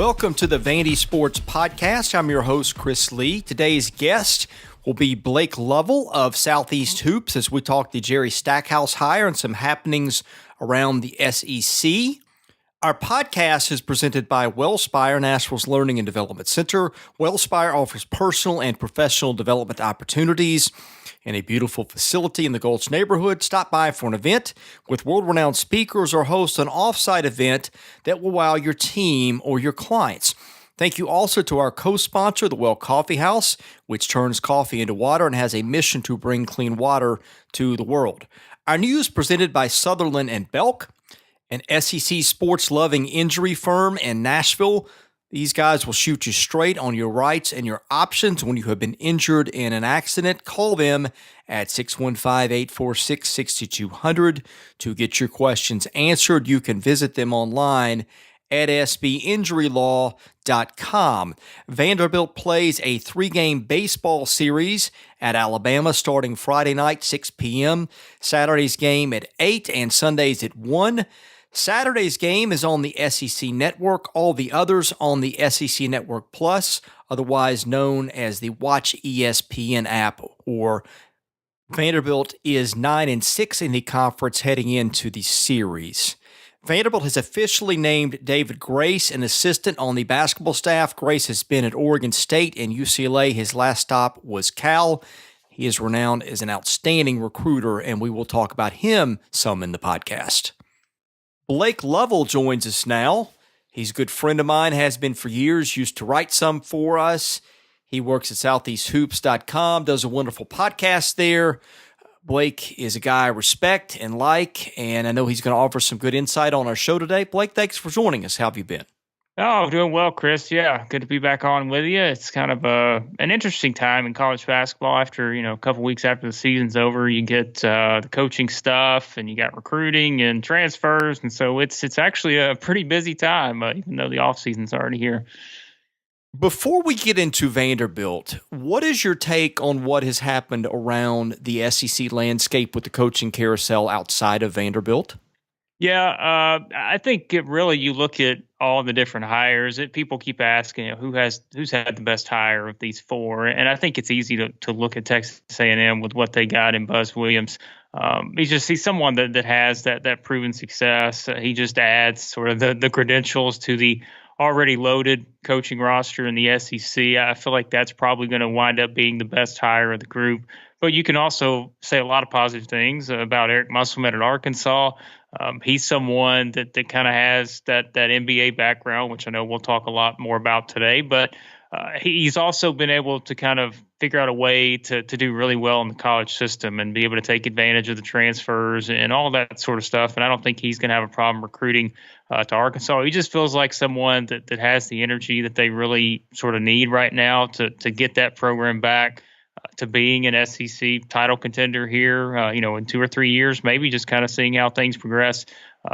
Welcome to the Vandy Sports Podcast. I'm your host, Chris Lee. Today's guest will be Blake Lovell of Southeast Hoops as we talk the Jerry Stackhouse hire and some happenings around the SEC. Our podcast is presented by Wellspire, Nashville's Learning and Development Center. Wellspire offers personal and professional development opportunities in a beautiful facility in the Gulch neighborhood. Stop by for an event with world-renowned speakers or host an off-site event that will wow your team or your clients. Thank you also to our co-sponsor, the Well Coffee House, which turns coffee into water and has a mission to bring clean water to the world. Our news presented by Sutherland and Belk, an SEC sports-loving injury firm in Nashville. These guys will shoot you straight on your rights and your options when you have been injured in an accident. Call them at 615-846-6200 to get your questions answered. You can visit them online at sbinjurylaw.com. Vanderbilt plays a 3-game baseball series at Alabama starting Friday night, 6 p.m., Saturday's game at 8, and Sundays at 1. Saturday's game is on the SEC Network, all the others on the SEC Network Plus, otherwise known as the Watch ESPN app, or Vanderbilt is 9-6 in the conference heading into the series. Vanderbilt has officially named David Grace an assistant on the basketball staff. Grace has been at Oregon State and UCLA. His last stop was Cal. He is renowned as an outstanding recruiter, and we will talk about him some in the podcast. Blake Lovell joins us now. He's a good friend of mine, has been for years, used to write some for us. He works at southeasthoops.com, does a wonderful podcast there. Blake is a guy I respect and like, and I know he's going to offer some good insight on our show today. Blake, thanks for joining us. How have you been? Oh, doing well, Chris. Yeah, good to be back on with you. It's kind of an interesting time in college basketball. After a couple weeks after the season's over, you get the coaching stuff, and you got recruiting and transfers, and so it's actually a pretty busy time, even though the off season's already here. Before we get into Vanderbilt, what is your take on what has happened around the SEC landscape with the coaching carousel outside of Vanderbilt? Yeah, I think you look at all the different hires. People keep asking, who's had the best hire of these four, and I think it's easy to look at Texas A&M with what they got in Buzz Williams. He's someone that has that proven success. He just adds sort of the credentials to the already loaded coaching roster in the SEC. I feel like that's probably going to wind up being the best hire of the group. But you can also say a lot of positive things about Eric Musselman at Arkansas. He's someone that kind of has that NBA background, which I know we'll talk a lot more about today. But he's also been able to kind of figure out a way to do really well in the college system and be able to take advantage of the transfers and all that sort of stuff. And I don't think he's going to have a problem recruiting to Arkansas. He just feels like someone that has the energy that they really sort of need right now to get that program back to being an SEC title contender here, in 2 or 3 years, maybe just kind of seeing how things progress.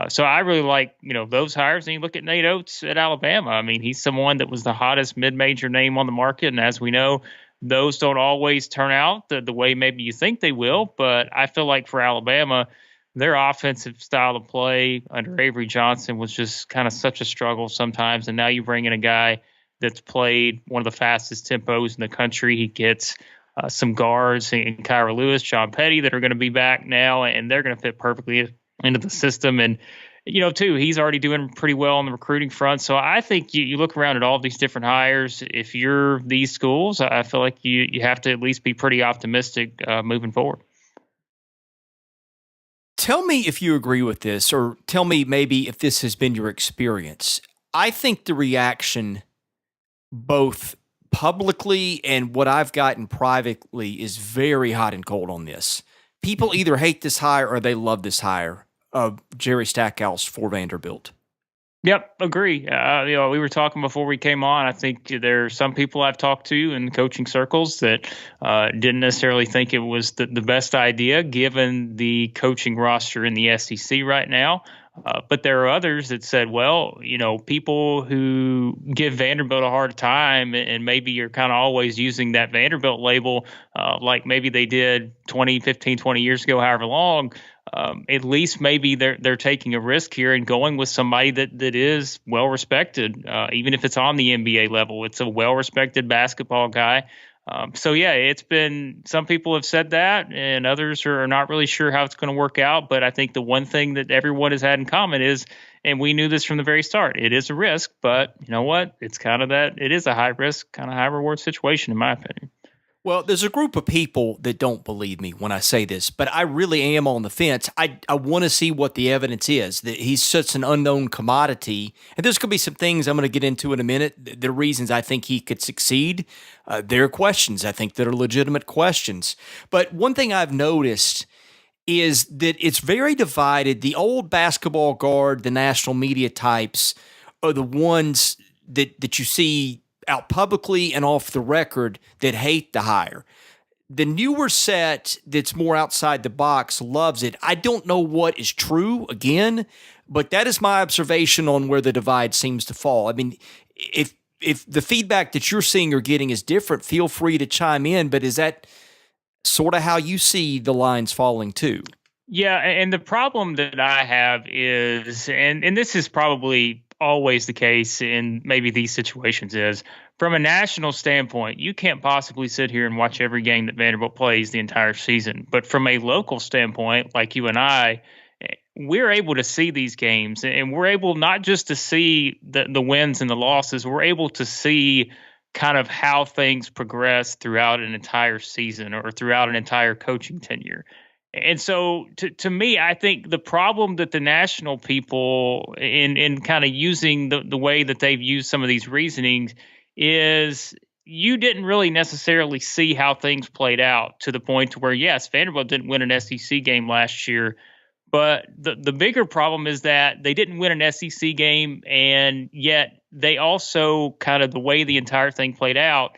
So I really like, those hires. And you look at Nate Oates at Alabama. I mean, he's someone that was the hottest mid-major name on the market. And as we know, those don't always turn out the way maybe you think they will. But I feel like for Alabama, their offensive style of play under Avery Johnson was just kind of such a struggle sometimes. And now you bring in a guy that's played one of the fastest tempos in the country. He gets some guards in Kyra Lewis, John Petty, that are going to be back now, and they're going to fit perfectly into the system. And, too, he's already doing pretty well on the recruiting front. So I think you look around at all these different hires. If you're these schools, I feel like you have to at least be pretty optimistic moving forward. Tell me if you agree with this, or tell me maybe if this has been your experience. I think the reaction, both publicly and what I've gotten privately, is very hot and cold on this. People either hate this hire or they love this hire of Jerry Stackhouse for Vanderbilt. Yep, agree. We were talking before we came on. I think there are some people I've talked to in coaching circles that didn't necessarily think it was the best idea given the coaching roster in the SEC right now. But there are others that said, well, people who give Vanderbilt a hard time, and maybe you're kind of always using that Vanderbilt label, like maybe they did 20, 15, 20 years ago, however long. At least maybe they're taking a risk here and going with somebody that is well respected, even if it's on the NBA level. It's a well respected basketball guy. So yeah, it's been, some people have said that, and others are not really sure how it's going to work out. But I think the one thing that everyone has had in common is, and we knew this from the very start, it is a risk. But you know what? It's kind of that, it is a high risk, kind of high reward situation, in my opinion. Well, there's a group of people that don't believe me when I say this, but I really am on the fence. I want to see what the evidence is, that he's such an unknown commodity. And there's going to be some things I'm going to get into in a minute. The reasons I think he could succeed. There are questions, I think, that are legitimate questions. But one thing I've noticed is that it's very divided. The old basketball guard, the national media types, are the ones that you see out publicly and off the record that hate the hire. The newer set that's more outside the box loves it. I don't know what is true, again, but that is my observation on where the divide seems to fall. I mean, if the feedback that you're seeing or getting is different, feel free to chime in, but is that sort of how you see the lines falling too? Yeah, and the problem that I have is, and this is probably always the case in maybe these situations, is from a national standpoint, you can't possibly sit here and watch every game that Vanderbilt plays the entire season. But from a local standpoint, like you and I, we're able to see these games, and we're able not just to see the wins and the losses, we're able to see kind of how things progress throughout an entire season or throughout an entire coaching tenure. And so to me, I think the problem that the national people in kind of using the way that they've used some of these reasonings is, you didn't really necessarily see how things played out to the point to where, yes, Vanderbilt didn't win an SEC game last year. But the bigger problem is that they didn't win an SEC game, and yet they also kind of, the way the entire thing played out,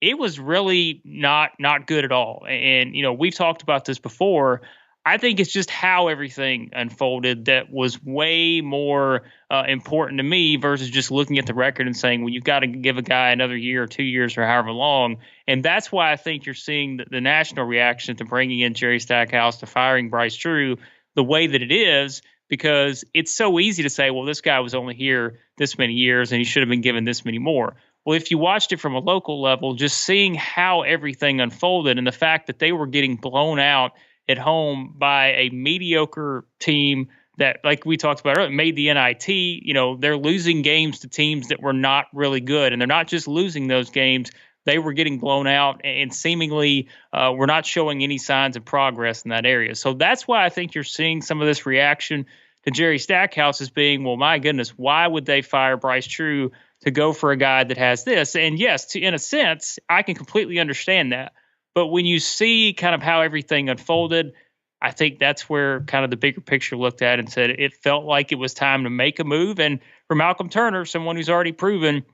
it was really not good at all. And, we've talked about this before. I think it's just how everything unfolded that was way more important to me versus just looking at the record and saying, well, you've got to give a guy another year or 2 years or however long. And that's why I think you're seeing the national reaction to bringing in Jerry Stackhouse, to firing Bryce Drew the way that it is, because it's so easy to say, well, this guy was only here this many years and he should have been given this many more. Well, if you watched it from a local level, just seeing how everything unfolded and the fact that they were getting blown out at home by a mediocre team that, like we talked about earlier, made the NIT, they're losing games to teams that were not really good. And they're not just losing those games, they were getting blown out and seemingly were not showing any signs of progress in that area. So that's why I think you're seeing some of this reaction to Jerry Stackhouse as being, well, my goodness, why would they fire Bryce Drew to go for a guy that has this? And yes, in a sense, I can completely understand that. But when you see kind of how everything unfolded, I think that's where kind of the bigger picture looked at and said it felt like it was time to make a move. And for Malcolm Turner, someone who's already proven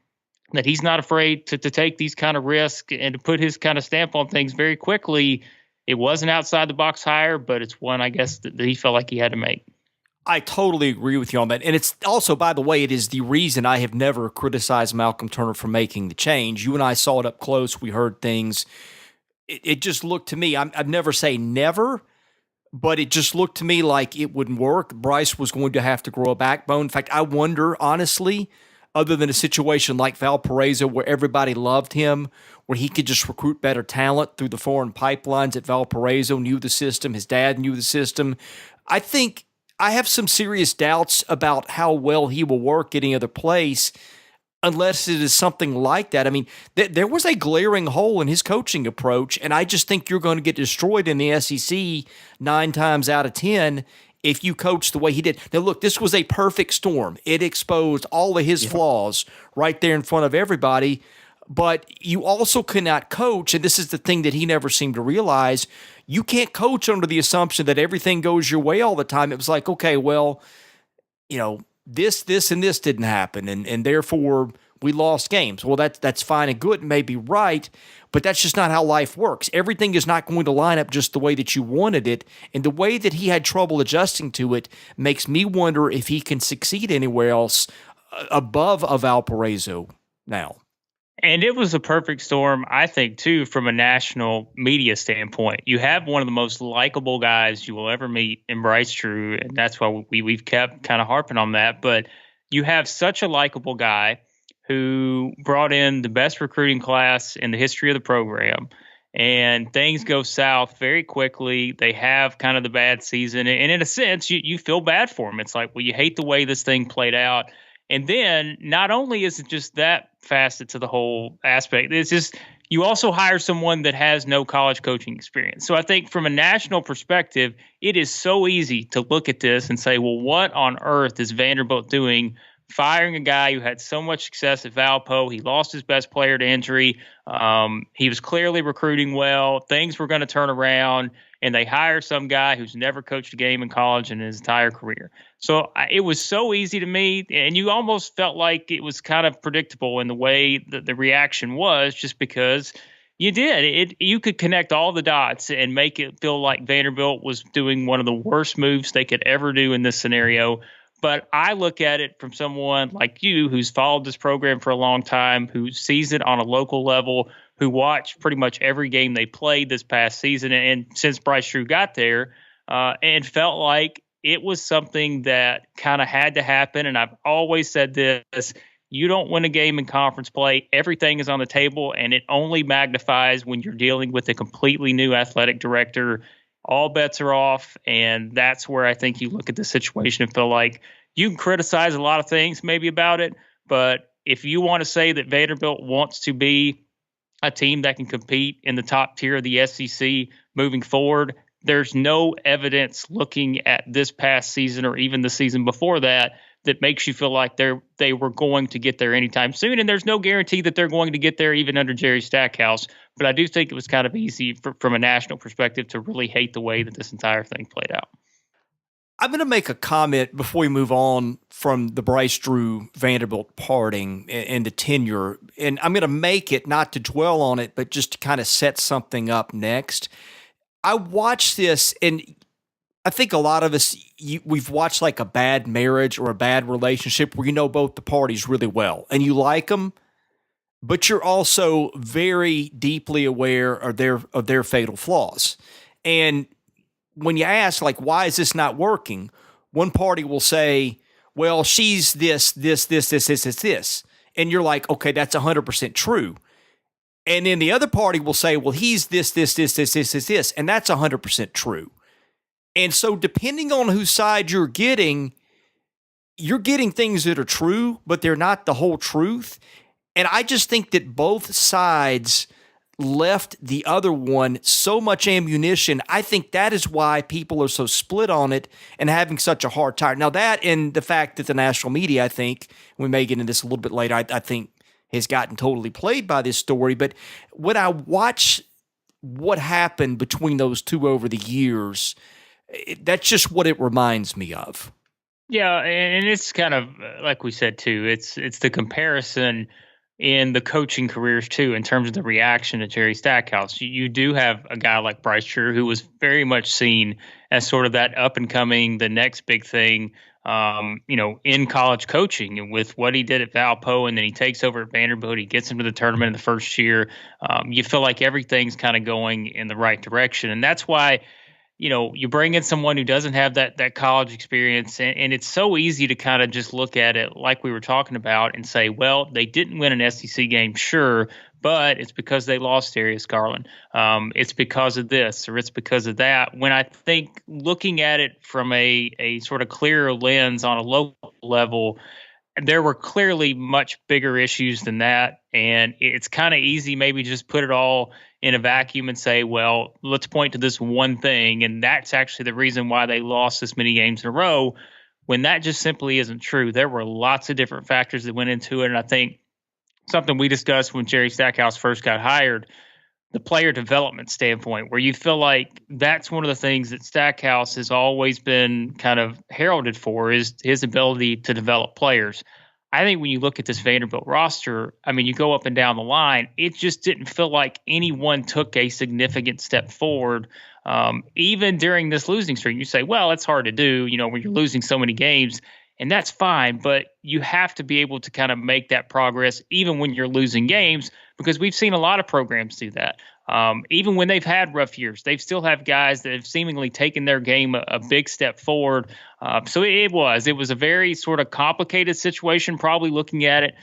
that he's not afraid to take these kind of risks and to put his kind of stamp on things very quickly, it was an outside the box hire, but it's one, I guess, that he felt like he had to make. I totally agree with you on that. And it's also, by the way, it is the reason I have never criticized Malcolm Turner for making the change. You and I saw it up close. We heard things. It just looked to me, I'd never say never, but it just looked to me like it wouldn't work. Bryce was going to have to grow a backbone. In fact, I wonder, honestly, other than a situation like Valparaiso where everybody loved him, where he could just recruit better talent through the foreign pipelines at Valparaiso, knew the system, his dad knew the system. I think I have some serious doubts about how well he will work any other place unless it is something like that. I mean, there was a glaring hole in his coaching approach, and I just think you're going to get destroyed in the SEC 9 times out of 10 if you coach the way he did. Now, look, this was a perfect storm. It exposed all of his flaws right there in front of everybody, but you also cannot coach, and this is the thing that he never seemed to realize, you can't coach under the assumption that everything goes your way all the time. It was like, okay, well, this, and this didn't happen, and therefore We lost games. Well, that's fine and good and may be right, but that's just not how life works. Everything is not going to line up just the way that you wanted it, and the way that he had trouble adjusting to it makes me wonder if he can succeed anywhere else above a Valparaiso now. And it was a perfect storm, I think, too, from a national media standpoint. You have one of the most likable guys you will ever meet in Bryce Drew, and that's why we've kept kind of harping on that. But you have such a likable guy who brought in the best recruiting class in the history of the program, and things go south very quickly. They have kind of the bad season, and in a sense, you feel bad for him. It's like, well, you hate the way this thing played out. And then not only is it just that facet to the whole aspect, it's just you also hire someone that has no college coaching experience. So I think from a national perspective, it is so easy to look at this and say, well, what on earth is Vanderbilt doing firing a guy who had so much success at Valpo? He lost his best player to injury. He was clearly recruiting well. Things were going to turn around, and they hire some guy who's never coached a game in college in his entire career. So it was so easy to me, and you almost felt like it was kind of predictable in the way that the reaction was, just because you did. You could connect all the dots and make it feel like Vanderbilt was doing one of the worst moves they could ever do in this scenario. But I look at it from someone like you who's followed this program for a long time, who sees it on a local level, who watched pretty much every game they played this past season and since Bryce Drew got there, and felt like it was something that kind of had to happen. And I've always said this: you don't win a game in conference play. Everything is on the table, and it only magnifies when you're dealing with a completely new athletic director. All bets are off, and that's where I think you look at the situation and feel like you can criticize a lot of things maybe about it, but if you want to say that Vanderbilt wants to be a team that can compete in the top tier of the SEC moving forward, there's no evidence looking at this past season or even the season before that that makes you feel like they were going to get there anytime soon. And there's no guarantee that they're going to get there even under Jerry Stackhouse. But I do think it was kind of easy from a national perspective to really hate the way that this entire thing played out. I'm going to make a comment before we move on from the Bryce Drew Vanderbilt parting and the tenure. And I'm going to make it not to dwell on it, but just to kind of set something up next. I watched this, and I think a lot of us, we've watched like a bad marriage or a bad relationship where you know both the parties really well and you like them, but you're also very deeply aware of their fatal flaws. And when you ask, like, why is this not working? One party will say, well, she's this. And you're like, okay, that's 100% true. And then the other party will say, well, he's this. And that's 100% true. And so depending on whose side you're getting things that are true, but they're not the whole truth. And I just think that both sides left the other one so much ammunition. I think that is why people are so split on it and having such a hard time. Now that, and the fact that the national media, I think, we may get into this a little bit later, I think has gotten totally played by this story. But when I watch what happened between those two over the years, that's just what it reminds me of. Yeah, and it's kind of like we said too. It's the comparison in the coaching careers too, in terms of the reaction to Jerry Stackhouse. You do have a guy like Bryce Drew, who was very much seen as sort of that up and coming, the next big thing, in college coaching, and with what he did at Valpo, and then he takes over at Vanderbilt. He gets into the tournament in the first year. You feel like everything's kind of going in the right direction, and that's why. You bring in someone who doesn't have that college experience, and it's so easy to kind of just look at it like we were talking about and say, well, they didn't win an SEC game, sure, but it's because they lost Darius Garland. It's because of this or it's because of that. When I think looking at it from a sort of clearer lens on a local level, there were clearly much bigger issues than that. And it's kind of easy maybe just put it all in a vacuum and say, well, let's point to this one thing. And that's actually the reason why they lost this many games in a row, when that just simply isn't true. There were lots of different factors that went into it. And I think something we discussed when Jerry Stackhouse first got hired, the player development standpoint, where you feel like that's one of the things that Stackhouse has always been kind of heralded for, is his ability to develop players. I think when you look at this Vanderbilt roster, I mean, you go up and down the line, it just didn't feel like anyone took a significant step forward. Even during this losing streak, you say, well, it's hard to do, when you're losing so many games, and that's fine, but you have to be able to kind of make that progress even when you're losing games, because we've seen a lot of programs do that. Even when they've had rough years, they still have guys that have seemingly taken their game a big step forward. So it was a very sort of complicated situation, probably looking at it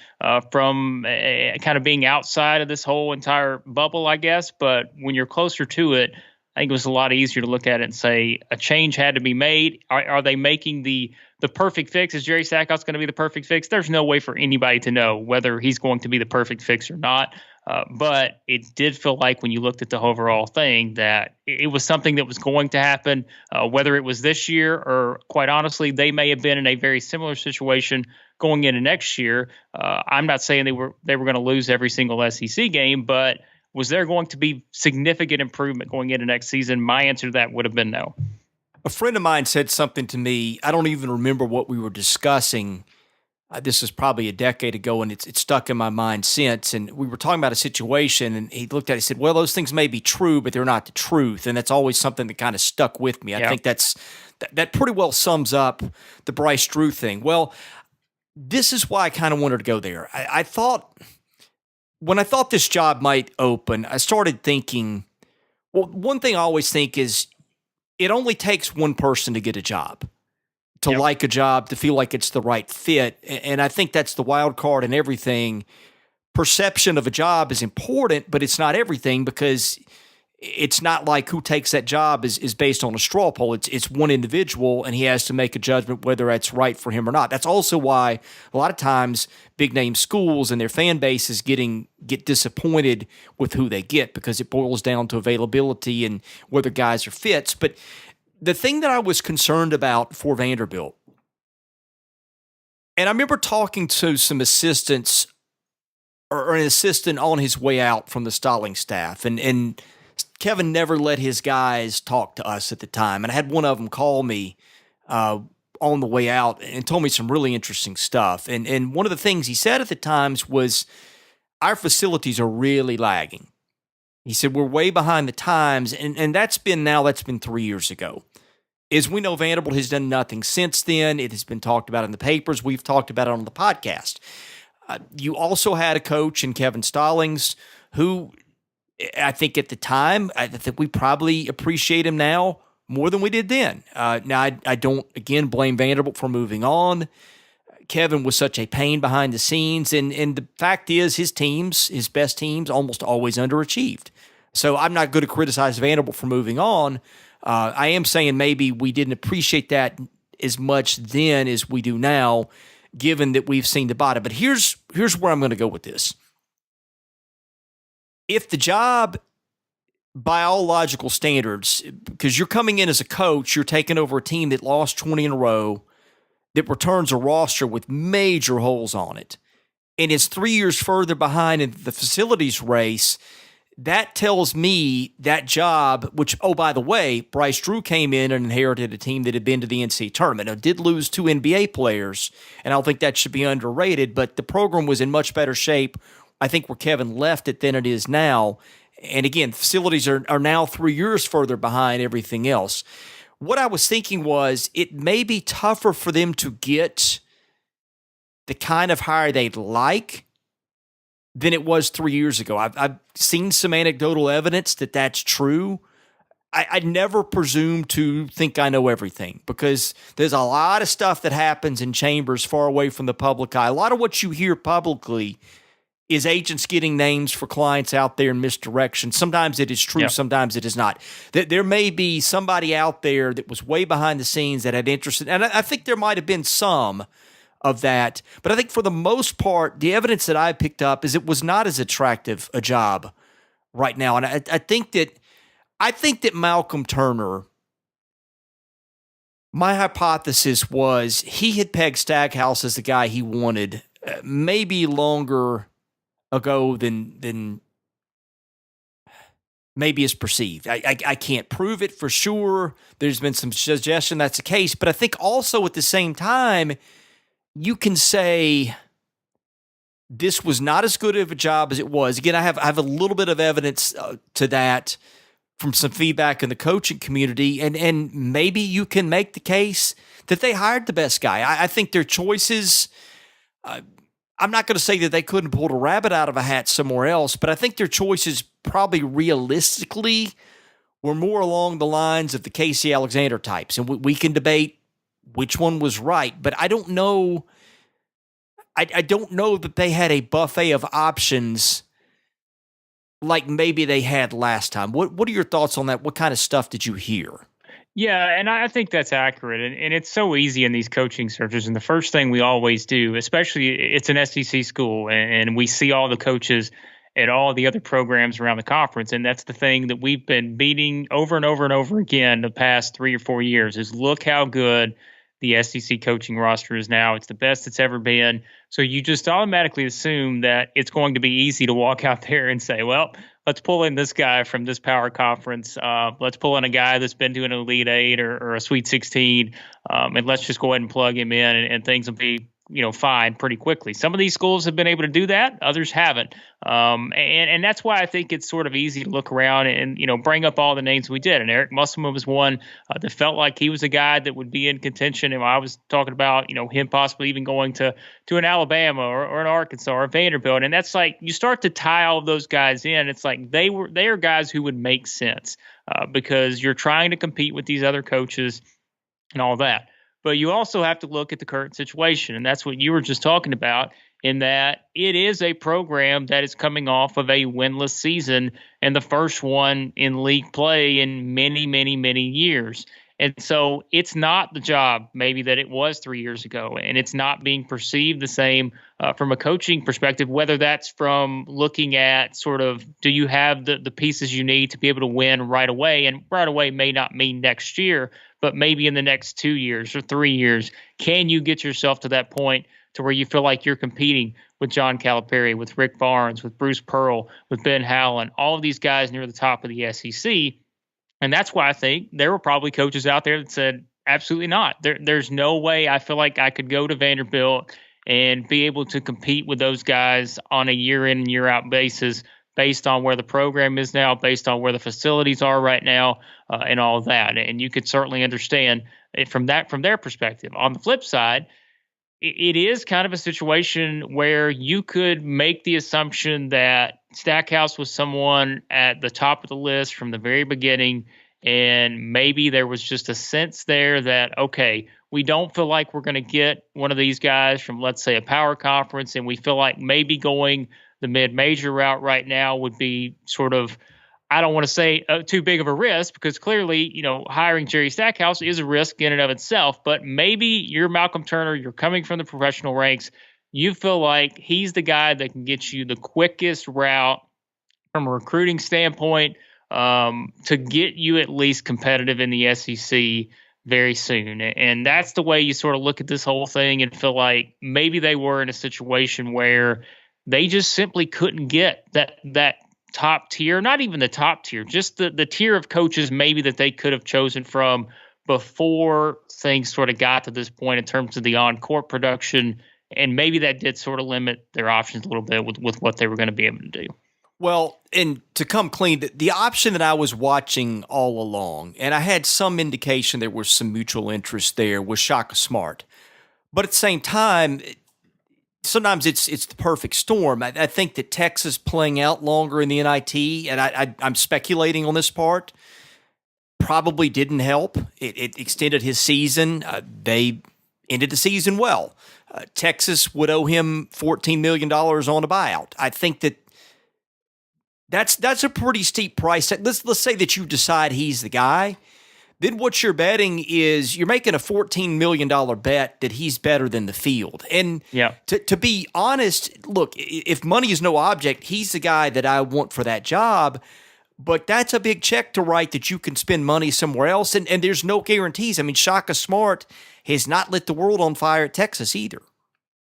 from kind of being outside of this whole entire bubble, I guess. But when you're closer to it, I think it was a lot easier to look at it and say a change had to be made. Are they making the perfect fix? Is Jerry Stackhouse going to be the perfect fix? There's no way for anybody to know whether he's going to be the perfect fix or not. But it did feel like when you looked at the overall thing that it was something that was going to happen, whether it was this year or, quite honestly, they may have been in a very similar situation going into next year. I'm not saying they were going to lose every single SEC game, but was there going to be significant improvement going into next season? My answer to that would have been no. A friend of mine said something to me. I don't even remember what we were discussing. This was probably a decade ago, and it's stuck in my mind since. And we were talking about a situation, and he looked at it and said, well, those things may be true, but they're not the truth. And that's always something that kind of stuck with me. I think that pretty well sums up the Bryce Drew thing. Well, this is why I kind of wanted to go there. I thought, when I thought this job might open, I started thinking, well, one thing I always think is it only takes one person to get a job. To like a job, to feel like it's the right fit. And I think that's the wild card in everything. Perception of a job is important, but it's not everything, because it's not like who takes that job is based on a straw poll. It's one individual, and he has to make a judgment whether that's right for him or not. That's also why a lot of times big name schools and their fan bases get disappointed with who they get, because it boils down to availability and whether guys are fits. But the thing that I was concerned about for Vanderbilt, and I remember talking to some assistants or an assistant on his way out from the Stalling staff, and Kevin never let his guys talk to us at the time. And I had one of them call me on the way out and told me some really interesting stuff. And one of the things he said at the times was, our facilities are really lagging. He said, we're way behind the times, and that's been 3 years ago. As we know, Vanderbilt has done nothing since then. It has been talked about in the papers. We've talked about it on the podcast. You also had a coach in Kevin Stallings who, I think at the time, I think we probably appreciate him now more than we did then. Now, I don't, again, blame Vanderbilt for moving on. Kevin was such a pain behind the scenes, and the fact is his best teams, almost always underachieved. So I'm not going to criticize Vanderbilt for moving on. I am saying maybe we didn't appreciate that as much then as we do now, given that we've seen the bottom. But here's where I'm going to go with this. If the job, by all logical standards, because you're coming in as a coach, you're taking over a team that lost 20 in a row, that returns a roster with major holes on it, and is 3 years further behind in the facilities race, that tells me that job, which, oh, by the way, Bryce Drew came in and inherited a team that had been to the NCAA tournament. Now, did lose 2 NBA players, and I don't think that should be underrated, but the program was in much better shape, I think, where Kevin left it than it is now. And again, facilities are now 3 years further behind everything else. What I was thinking was it may be tougher for them to get the kind of hire they'd like than it was 3 years ago. I've seen some anecdotal evidence that that's true. I never presume to think I know everything, because there's a lot of stuff that happens in chambers far away from the public eye. A lot of what you hear publicly is agents getting names for clients out there in misdirection. Sometimes it is true, sometimes it is not. There may be somebody out there that was way behind the scenes that had interest in, and I think there might have been some of that. But I think for the most part, the evidence that I picked up is it was not as attractive a job right now. And I think that Malcolm Turner, my hypothesis was he had pegged Stackhouse as the guy he wanted maybe longer ago than maybe is perceived. I can't prove it for sure. There's been some suggestion that's the case, but I think also at the same time, you can say this was not as good of a job as it was. Again, I have a little bit of evidence to that from some feedback in the coaching community, and maybe you can make the case that they hired the best guy. I think their choices. I'm not going to say that they couldn't pull a rabbit out of a hat somewhere else, but I think their choices probably realistically were more along the lines of the Casey Alexander types, and we can debate which one was right, but I don't know. I don't know that they had a buffet of options like maybe they had last time. What are your thoughts on that? What kind of stuff did you hear? Yeah, and I think that's accurate. And it's so easy in these coaching searches. And the first thing we always do, especially it's an SEC school, and we see all the coaches at all the other programs around the conference. And that's the thing that we've been beating over and over and over again the past 3 or 4 years is look how good the SEC coaching roster is now. It's the best it's ever been. So you just automatically assume that it's going to be easy to walk out there and say, well, let's pull in this guy from this power conference. Let's pull in a guy that's been to an Elite Eight or a Sweet 16, and let's just go ahead and plug him in, and things will be fine pretty quickly. Some of these schools have been able to do that, others haven't, and that's why I think it's sort of easy to look around and bring up all the names we did. And Eric Musselman was one that felt like he was a guy that would be in contention. And I was talking about him possibly even going to an Alabama or an Arkansas or a Vanderbilt, and that's like you start to tie all of those guys in. It's like they are guys who would make sense because you're trying to compete with these other coaches and all that. But you also have to look at the current situation, and that's what you were just talking about, in that it is a program that is coming off of a winless season and the first one in league play in many, many, many years. And so it's not the job maybe that it was 3 years ago, and it's not being perceived the same from a coaching perspective, whether that's from looking at sort of do you have the pieces you need to be able to win right away, and right away may not mean next year, but maybe in the next 2 years or 3 years, can you get yourself to that point to where you feel like you're competing with John Calipari, with Rick Barnes, with Bruce Pearl, with Ben Howland, all of these guys near the top of the SEC? And that's why I think there were probably coaches out there that said, absolutely not. There's no way I feel like I could go to Vanderbilt and be able to compete with those guys on a year in and year out basis based on where the program is now, based on where the facilities are right now, and all of that. And you could certainly understand it from their perspective. On the flip side, it is kind of a situation where you could make the assumption that Stackhouse was someone at the top of the list from the very beginning, and maybe there was just a sense there that, okay, we don't feel like we're going to get one of these guys from, let's say, a power conference, and we feel like maybe going the mid-major route right now would be sort of, I don't want to say too big of a risk, because clearly, hiring Jerry Stackhouse is a risk in and of itself. But maybe you're Malcolm Turner, you're coming from the professional ranks. You feel like he's the guy that can get you the quickest route from a recruiting standpoint to get you at least competitive in the SEC very soon. And that's the way you sort of look at this whole thing and feel like maybe they were in a situation where they just simply couldn't get that top tier, not even the top tier, just the tier of coaches maybe that they could have chosen from before things sort of got to this point in terms of the on-court production. And maybe that did sort of limit their options a little bit with what they were going to be able to do. Well, and to come clean, the option that I was watching all along, and I had some indication there was some mutual interest there, was Shaka Smart. But at the same time, sometimes it's the perfect storm. I think that Texas playing out longer in the NIT, and I'm speculating on this part, probably didn't help. It extended his season. They ended the season well. Texas would owe him $14 million on a buyout. I think that's a pretty steep price. Let's say that you decide he's the guy. Then what you're betting is you're making a $14 million bet that he's better than the field. And to be honest, look, if money is no object, he's the guy that I want for that job. But that's a big check to write that you can spend money somewhere else. And there's no guarantees. I mean, Shaka Smart has not lit the world on fire at Texas either.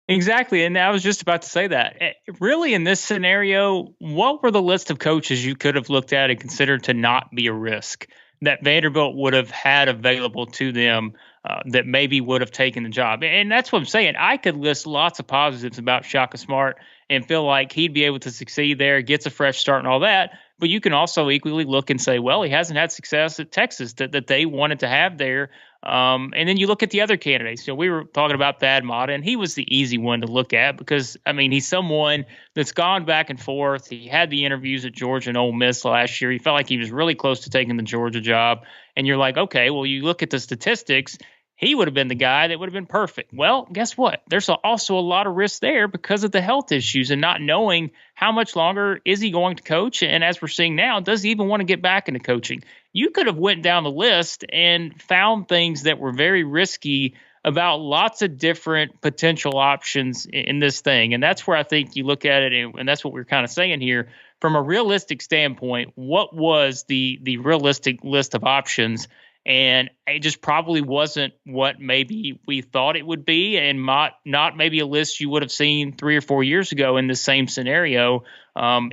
Exactly. And I was just about to say that. Really, in this scenario, what were the list of coaches you could have looked at and considered to not be a risk that Vanderbilt would have had available to them that maybe would have taken the job? And that's what I'm saying. I could list lots of positives about Shaka Smart and feel like he'd be able to succeed there, gets a fresh start and all that. But you can also equally look and say, well, he hasn't had success at Texas that they wanted to have there. And then you look at the other candidates. We were talking about Thad Matta, and he was the easy one to look at because, I mean, he's someone that's gone back and forth. He had the interviews at Georgia and Ole Miss last year. He felt like he was really close to taking the Georgia job. And you're like, okay, well, you look at the statistics, he would have been the guy that would have been perfect. Well, guess what? There's also a lot of risk there because of the health issues and not knowing how much longer is he going to coach. And as we're seeing now, does he even want to get back into coaching? You could have went down the list and found things that were very risky about lots of different potential options in this thing. And that's where I think you look at it, and that's what we're kind of saying here. From a realistic standpoint, what was the realistic list of options? And it just probably wasn't what maybe we thought it would be, and not maybe a list you would have seen 3 or 4 years ago in the same scenario,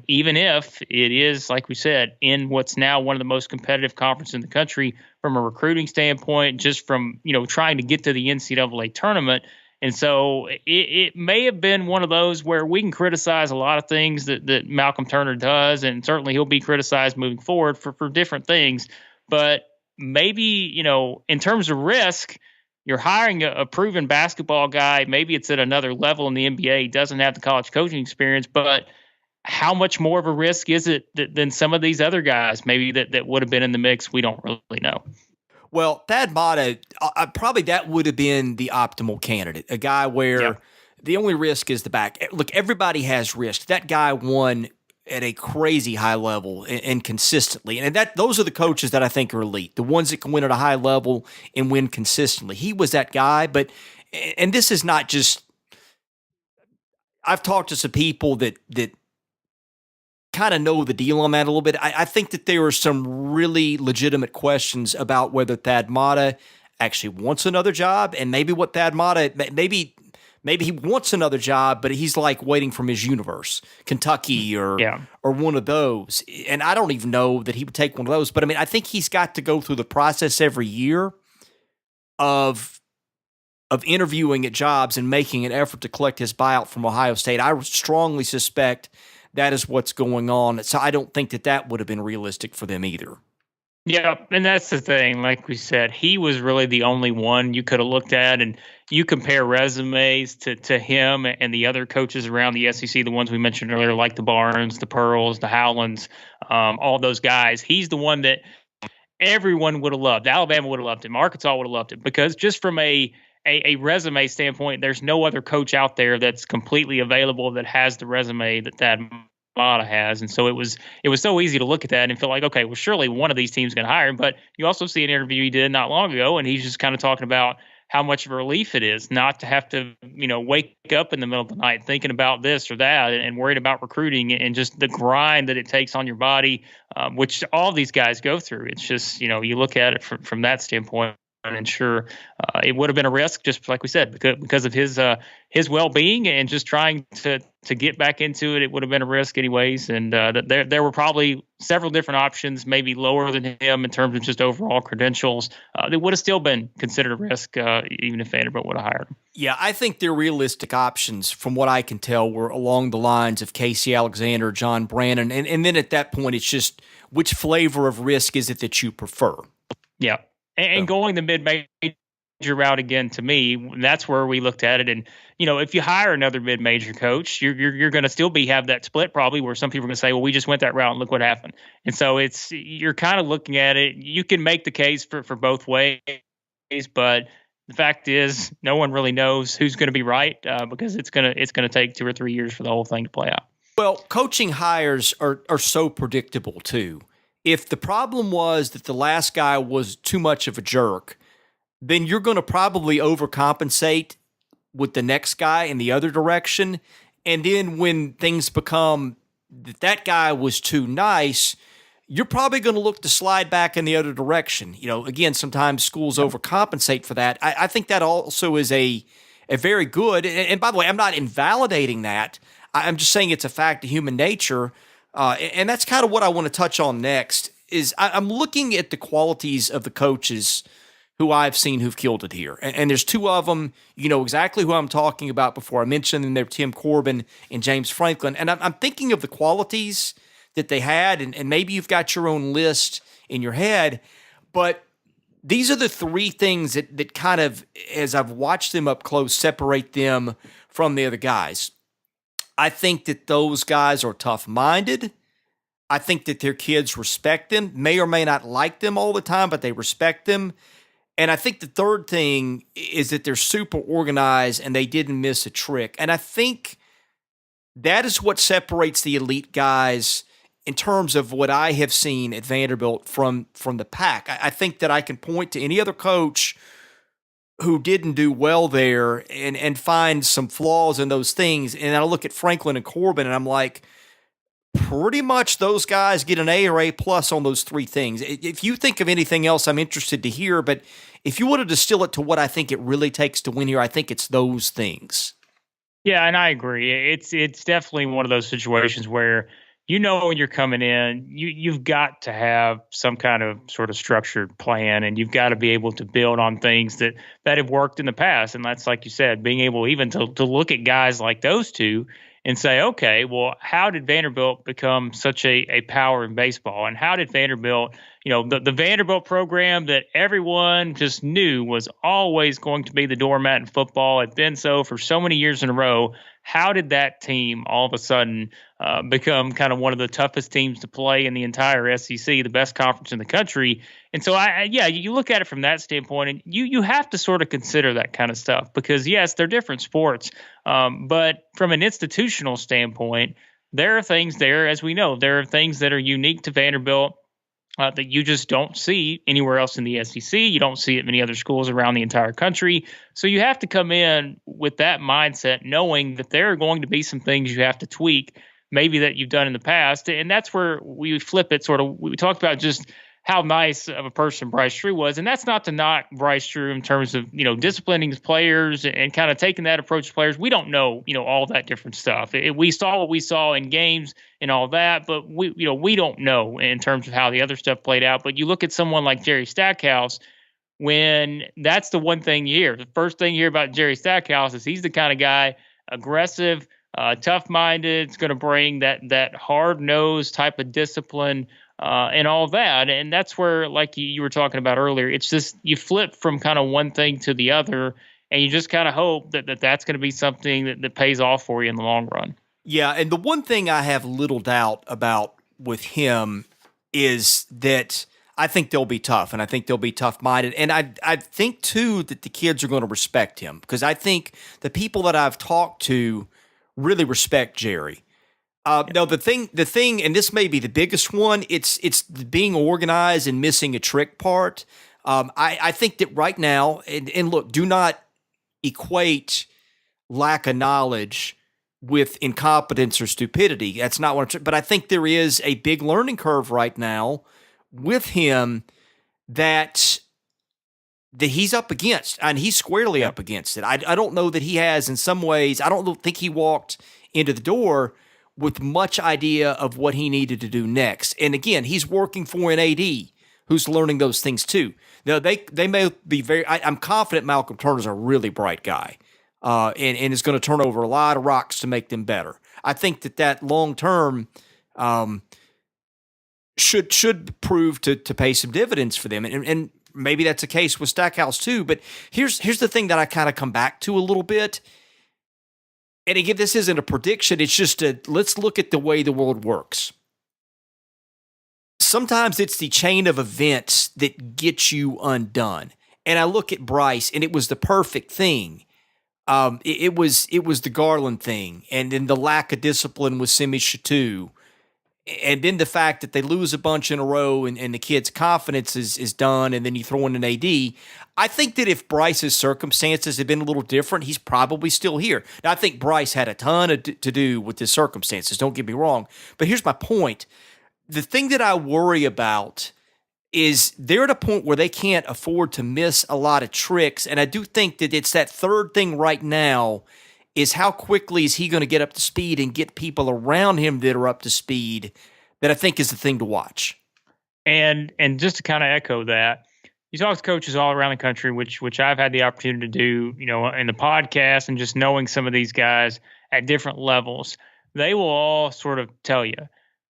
even if it is, like we said, in what's now one of the most competitive conferences in the country from a recruiting standpoint, just from trying to get to the NCAA tournament. And so it may have been one of those where we can criticize a lot of things that Malcolm Turner does, and certainly he'll be criticized moving forward for different things. But maybe, in terms of risk, you're hiring a proven basketball guy. Maybe it's at another level in the NBA. He doesn't have the college coaching experience, but how much more of a risk is it than some of these other guys maybe that would have been in the mix? We don't really know. Well, Thad Matta, probably that would have been the optimal candidate, a guy where the only risk is the back. Look, everybody has risk. That guy won at a crazy high level and consistently. And those are the coaches that I think are elite, the ones that can win at a high level and win consistently. He was that guy, and this is not just, I've talked to some people that kind of know the deal on that a little bit. I think that there are some really legitimate questions about whether Thad Matta actually wants another job, and maybe what Thad Matta, maybe he wants another job, but he's like waiting from his universe, Kentucky or one of those. And I don't even know that he would take one of those. But I mean, I think he's got to go through the process every year of interviewing at jobs and making an effort to collect his buyout from Ohio State. I strongly suspect that is what's going on. So I don't think that would have been realistic for them either. Yeah, and that's the thing. Like we said, he was really the only one you could have looked at, and you compare resumes to him and the other coaches around the SEC, the ones we mentioned earlier, like the Barnes, the Pearls, the Howlands, all those guys. He's the one that everyone would have loved. Alabama would have loved him. Arkansas would have loved him because just from a resume standpoint, there's no other coach out there that's completely available that has the resume that Matta has. And so it was so easy to look at that and feel like, okay, well, surely one of these teams can hire him. But you also see an interview he did not long ago, and he's just kind of talking about how much of a relief it is not to have to, wake up in the middle of the night thinking about this or that and worried about recruiting and just the grind that it takes on your body, which all these guys go through. It's just, you look at it from that standpoint. And sure, it would have been a risk, just like we said, because of his well-being and just trying to get back into it. It would have been a risk anyways. And there were probably several different options, maybe lower than him in terms of just overall credentials. That would have still been considered a risk, even if Vanderbilt would have hired him. Yeah, I think their realistic options, from what I can tell, were along the lines of Casey Alexander, John Brannon, and then at that point, it's just which flavor of risk is it that you prefer? Yeah. And going the mid-major route again, to me, that's where we looked at it. And, if you hire another mid-major coach, you're going to still have that split probably where some people are going to say, well, we just went that route and look what happened. And so you're kind of looking at it. You can make the case for both ways, but the fact is no one really knows who's going to be right because it's going to take 2 or 3 years for the whole thing to play out. Well, coaching hires are so predictable too. If the problem was that the last guy was too much of a jerk, then you're going to probably overcompensate with the next guy in the other direction. And then when things become that guy was too nice, you're probably going to look to slide back in the other direction. Again, sometimes schools overcompensate for that. I think that also is a very good, and by the way, I'm not invalidating that. I'm just saying it's a fact of human nature. And that's kind of what I want to touch on next is I'm looking at the qualities of the coaches who I've seen who've killed it here. And there's two of them, you know exactly who I'm talking about before I mentioned them. They're Tim Corbin and James Franklin. And I'm thinking of the qualities that they had, and maybe you've got your own list in your head, but these are the three things that kind of, as I've watched them up close, separate them from the other guys. I think that those guys are tough-minded. I think that their kids respect them, may or may not like them all the time, but they respect them. And I think the third thing is that they're super organized and they didn't miss a trick. And I think that is what separates the elite guys in terms of what I have seen at Vanderbilt from the pack. I think that I can point to any other coach who didn't do well there and find some flaws in those things. And I look at Franklin and Corbin and I'm like, pretty much those guys get an A or A plus on those three things. If you think of anything else, I'm interested to hear. But if you want to distill it to what I think it really takes to win here, I think it's those things. Yeah, and I agree. It's definitely one of those situations where when you're coming in, you've got to have some kind of sort of structured plan, and you've got to be able to build on things that have worked in the past. And that's, like you said, being able even to look at guys like those two and say, okay, well, how did Vanderbilt become such a power in baseball? And how did Vanderbilt, the Vanderbilt program that everyone just knew was always going to be the doormat in football, had been so for so many years in a row, how did that team all of a sudden become kind of one of the toughest teams to play in the entire SEC, the best conference in the country? And so, you look at it from that standpoint, and you have to sort of consider that kind of stuff because, yes, they're different sports. But from an institutional standpoint, there are things there, as we know, there are things that are unique to Vanderbilt that you just don't see anywhere else in the SEC. You don't see it many other schools around the entire country. So you have to come in with that mindset, knowing that there are going to be some things you have to tweak, maybe that you've done in the past. And that's where we flip it sort of. We talked about just how nice of a person Bryce Drew was. And that's not to knock Bryce Drew in terms of, disciplining his players and kind of taking that approach to players. We don't know, all that different stuff. We saw what we saw in games and all that, but we don't know in terms of how the other stuff played out. But you look at someone like Jerry Stackhouse, when that's the one thing you hear. The first thing you hear about Jerry Stackhouse is he's the kind of guy, aggressive, tough-minded. It's going to bring that hard-nosed type of discipline and all that. And that's where, like you were talking about earlier, it's just you flip from kind of one thing to the other, and you just kind of hope that's going to be something that pays off for you in the long run. Yeah, and the one thing I have little doubt about with him is that I think they'll be tough, and I think they'll be tough-minded. And I think, too, that the kids are going to respect him because I think the people that I've talked to really respect Jerry. No, the thing, and this may be the biggest one, it's being organized and missing a trick part. I think that right now, and look, do not equate lack of knowledge with incompetence or stupidity. That's not what but I think there is a big learning curve right now with him that he's up against, and he's squarely up against it. I don't know that he has, in some ways, I don't think he walked into the door with much idea of what he needed to do next. And again, he's working for an AD who's learning those things too. Now, they may be I'm confident Malcolm Turner's a really bright guy and is going to turn over a lot of rocks to make them better. I think that long-term should prove to pay some dividends for them. And maybe that's the case with Stackhouse too. But here's the thing that I kind of come back to a little bit. And again, this isn't a prediction. It's just let's look at the way the world works. Sometimes it's the chain of events that gets you undone. And I look at Bryce, and it was the perfect thing. It was the Garland thing, and then the lack of discipline with Simi Chateau, and then the fact that they lose a bunch in a row, and the kid's confidence is done, and then you throw in an AD. I think that if Bryce's circumstances had been a little different, he's probably still here. Now, I think Bryce had a ton to do with his circumstances, don't get me wrong. But here's my point. The thing that I worry about is they're at a point where they can't afford to miss a lot of tricks, and I do think that it's that third thing right now is how quickly is he going to get up to speed and get people around him that are up to speed that I think is the thing to watch. And just to kind of echo that, you talk to coaches all around the country, which I've had the opportunity to do, in the podcast and just knowing some of these guys at different levels, they will all sort of tell you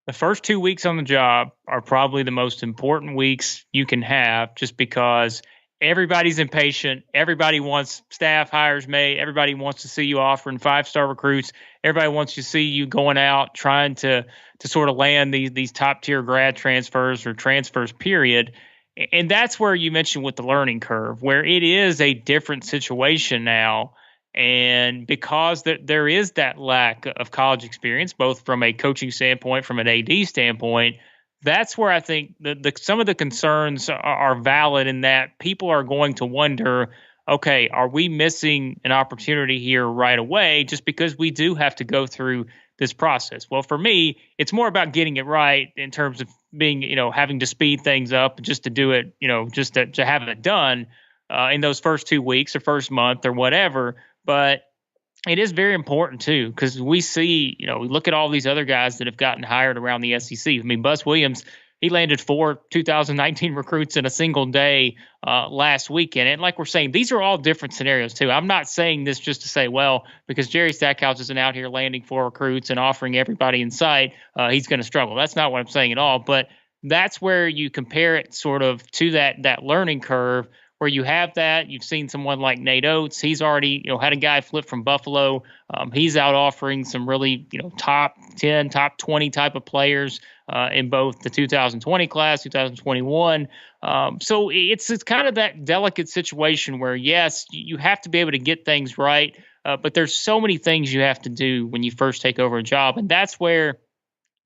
the first 2 weeks on the job are probably the most important weeks you can have, just because everybody's impatient. Everybody wants staff hires made. Everybody wants to see you offering 5-star recruits. Everybody wants to see you going out trying to sort of land these top tier grad transfers or transfers, period. And that's where you mentioned with the learning curve, where it is a different situation now. And because there is that lack of college experience, both from a coaching standpoint, from an AD standpoint, that's where I think some of the concerns are valid, in that people are going to wonder, okay, are we missing an opportunity here right away just because we do have to go through this process? Well, for me, it's more about getting it right in terms of being, having to speed things up just to do it, just to have it done in those first 2 weeks or first month or whatever. But it is very important too, because we see, we look at all these other guys that have gotten hired around the SEC. I mean, Buzz Williams, he landed 4 2019 recruits in a single day last weekend. And like we're saying, these are all different scenarios too. I'm not saying this just to say, well, because Jerry Stackhouse isn't out here landing 4 recruits and offering everybody in sight, he's going to struggle. That's not what I'm saying at all. But that's where you compare it sort of to that learning curve, where you have that. You've seen someone like Nate Oates. He's already, had a guy flip from Buffalo. He's out offering some really, top 10, top 20 type of players in both the 2020 class, 2021. So it's kind of that delicate situation where, yes, you have to be able to get things right, but there's so many things you have to do when you first take over a job. And that's where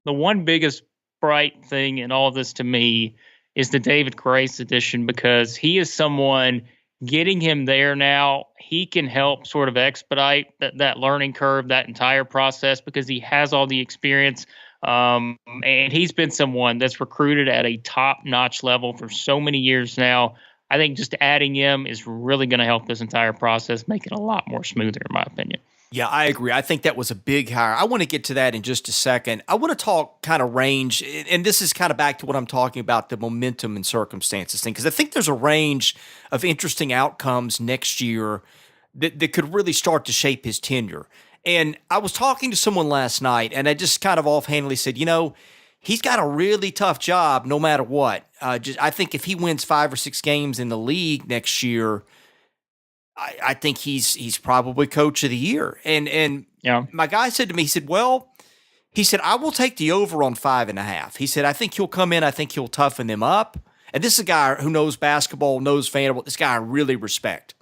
the one biggest bright thing in all of this to me is the David Grace edition, because he is someone, getting him there now, he can help sort of expedite that learning curve, that entire process, because he has all the experience. And he's been someone that's recruited at a top-notch level for so many years now. I think just adding him is really going to help this entire process, make it a lot more smoother, in my opinion. Yeah, I agree. I think that was a big hire. I want to get to that in just a second. I want to talk kind of range, and this is kind of back to what I'm talking about, the momentum and circumstances thing, because I think there's a range of interesting outcomes next year that could really start to shape his tenure. And I was talking to someone last night, and I just kind of offhandedly said, he's got a really tough job no matter what. I think if he wins 5 or 6 games in the league next year, I think he's probably coach of the year. And Yeah. my guy said to me, he said, I will take the over on 5.5. He said, I think he'll come in. I think he'll toughen them up. And this is a guy who knows basketball, knows Vanderbilt. This guy I really respect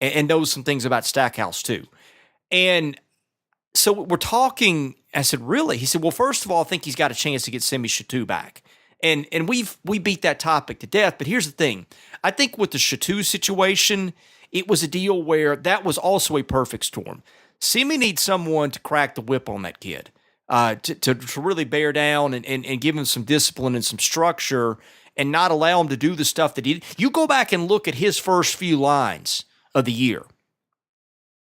and knows some things about Stackhouse too. And so we're talking. I said, really? He said, well, first of all, I think he's got a chance to get Semi Chateau back. And we beat that topic to death. But here's the thing. I think with the Chateau situation, it was a deal where that was also a perfect storm. Semi needs someone to crack the whip on that kid, to really bear down and give him some discipline and some structure, and not allow him to do the stuff that he did. You go back and look at his first few lines of the year,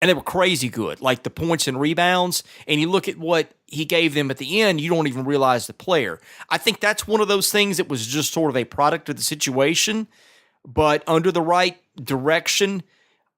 and they were crazy good, like the points and rebounds, and you look at what he gave them at the end, you don't even realize the player. I think that's one of those things that was just sort of a product of the situation, but under the right direction,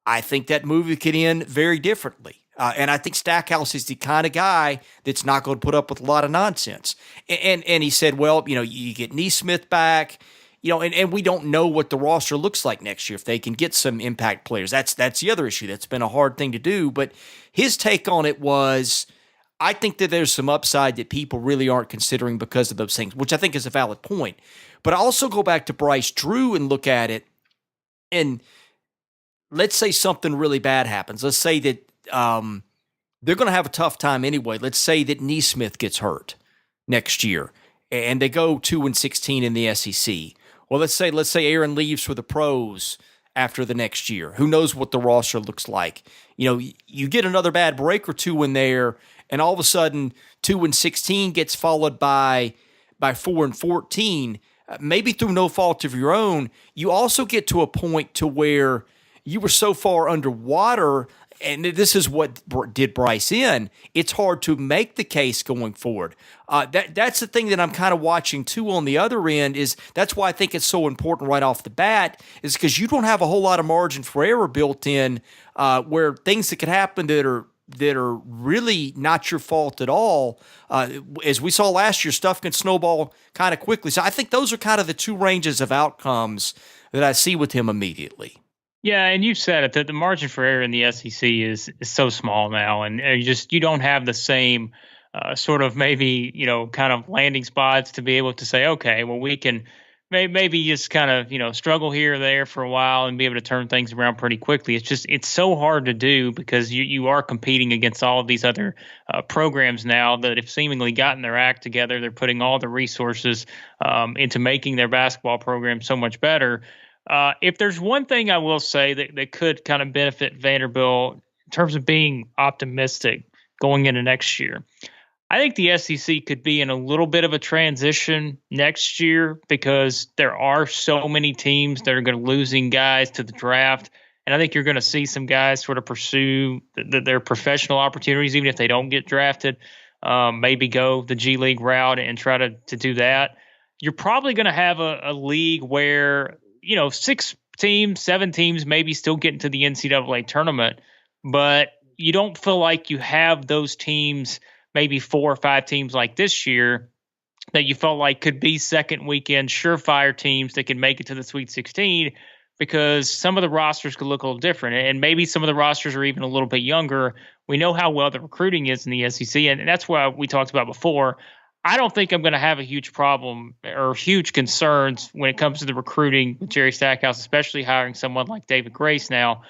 I think that movie could end very differently. And I think Stackhouse is the kind of guy that's not going to put up with a lot of nonsense. And he said, well, you get Neesmith back, and we don't know what the roster looks like next year if they can get some impact players. That's the other issue. That's been a hard thing to do. But his take on it was, I think that there's some upside that people really aren't considering because of those things, which I think is a valid point. But I also go back to Bryce Drew and look at it, and let's say something really bad happens. Let's say that they're going to have a tough time anyway. Let's say that Neesmith gets hurt next year, and they go 2-16 in the SEC. Well, let's say Aaron leaves for the pros after the next year. Who knows what the roster looks like? You get another bad break or two in there, and all of a sudden 2-16 gets followed by 4-14. Maybe through no fault of your own. You also get to a point to where you were so far underwater. and this is what did Bryce in. It's hard to make the case going forward. That's the thing that I'm kind of watching too on the other end. Is that's why I think it's so important right off the bat, is because you don't have a whole lot of margin for error built in, where things that could happen that are really not your fault at all. As we saw last year, stuff can snowball kind of quickly. So I think those are kind of the two ranges of outcomes that I see with him immediately. Yeah, and you said it, that the margin for error in the SEC is so small now, and you don't have the same sort of maybe kind of landing spots to be able to say, okay, well, we can maybe just kind of struggle here or there for a while and be able to turn things around pretty quickly. It's so hard to do because you are competing against all of these other programs now that have seemingly gotten their act together. They're putting all the resources into making their basketball program so much better. If there's one thing I will say that could kind of benefit Vanderbilt in terms of being optimistic going into next year, I think the SEC could be in a little bit of a transition next year because there are so many teams that are going to losing guys to the draft. And I think you're going to see some guys sort of pursue their professional opportunities, even if they don't get drafted, maybe go the G League route and try to do that. You're probably going to have a league where 6 teams, 7 teams maybe still get into the NCAA tournament, but you don't feel like you have those teams, maybe 4 or 5 teams like this year that you felt like could be second weekend surefire teams that can make it to the Sweet 16, because some of the rosters could look a little different. And maybe some of the rosters are even a little bit younger. We know how well the recruiting is in the SEC, and that's what we talked about before. I don't think I'm going to have a huge problem or huge concerns when it comes to the recruiting with Jerry Stackhouse, especially hiring someone like David Grace now.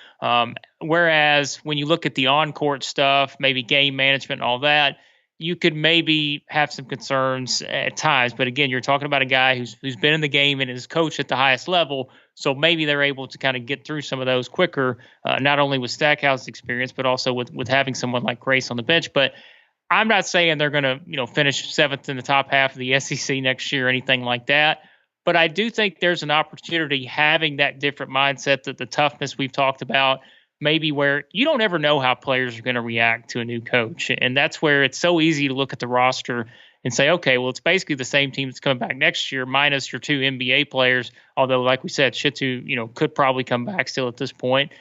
Whereas when you look at the on-court stuff, maybe game management and all that, you could maybe have some concerns at times. But again, you're talking about a guy who's been in the game and is coached at the highest level. So maybe they're able to kind of get through some of those quicker, not only with Stackhouse's experience, but also with having someone like Grace on the bench. But I'm not saying they're going to, finish 7th in the top half of the SEC next year or anything like that. But I do think there's an opportunity having that different mindset, that the toughness we've talked about, maybe where you don't ever know how players are going to react to a new coach. And that's where it's so easy to look at the roster and say, okay, well, it's basically the same team that's coming back next year minus your 2 NBA players. Although, like we said, Shitu, could probably come back still at this point.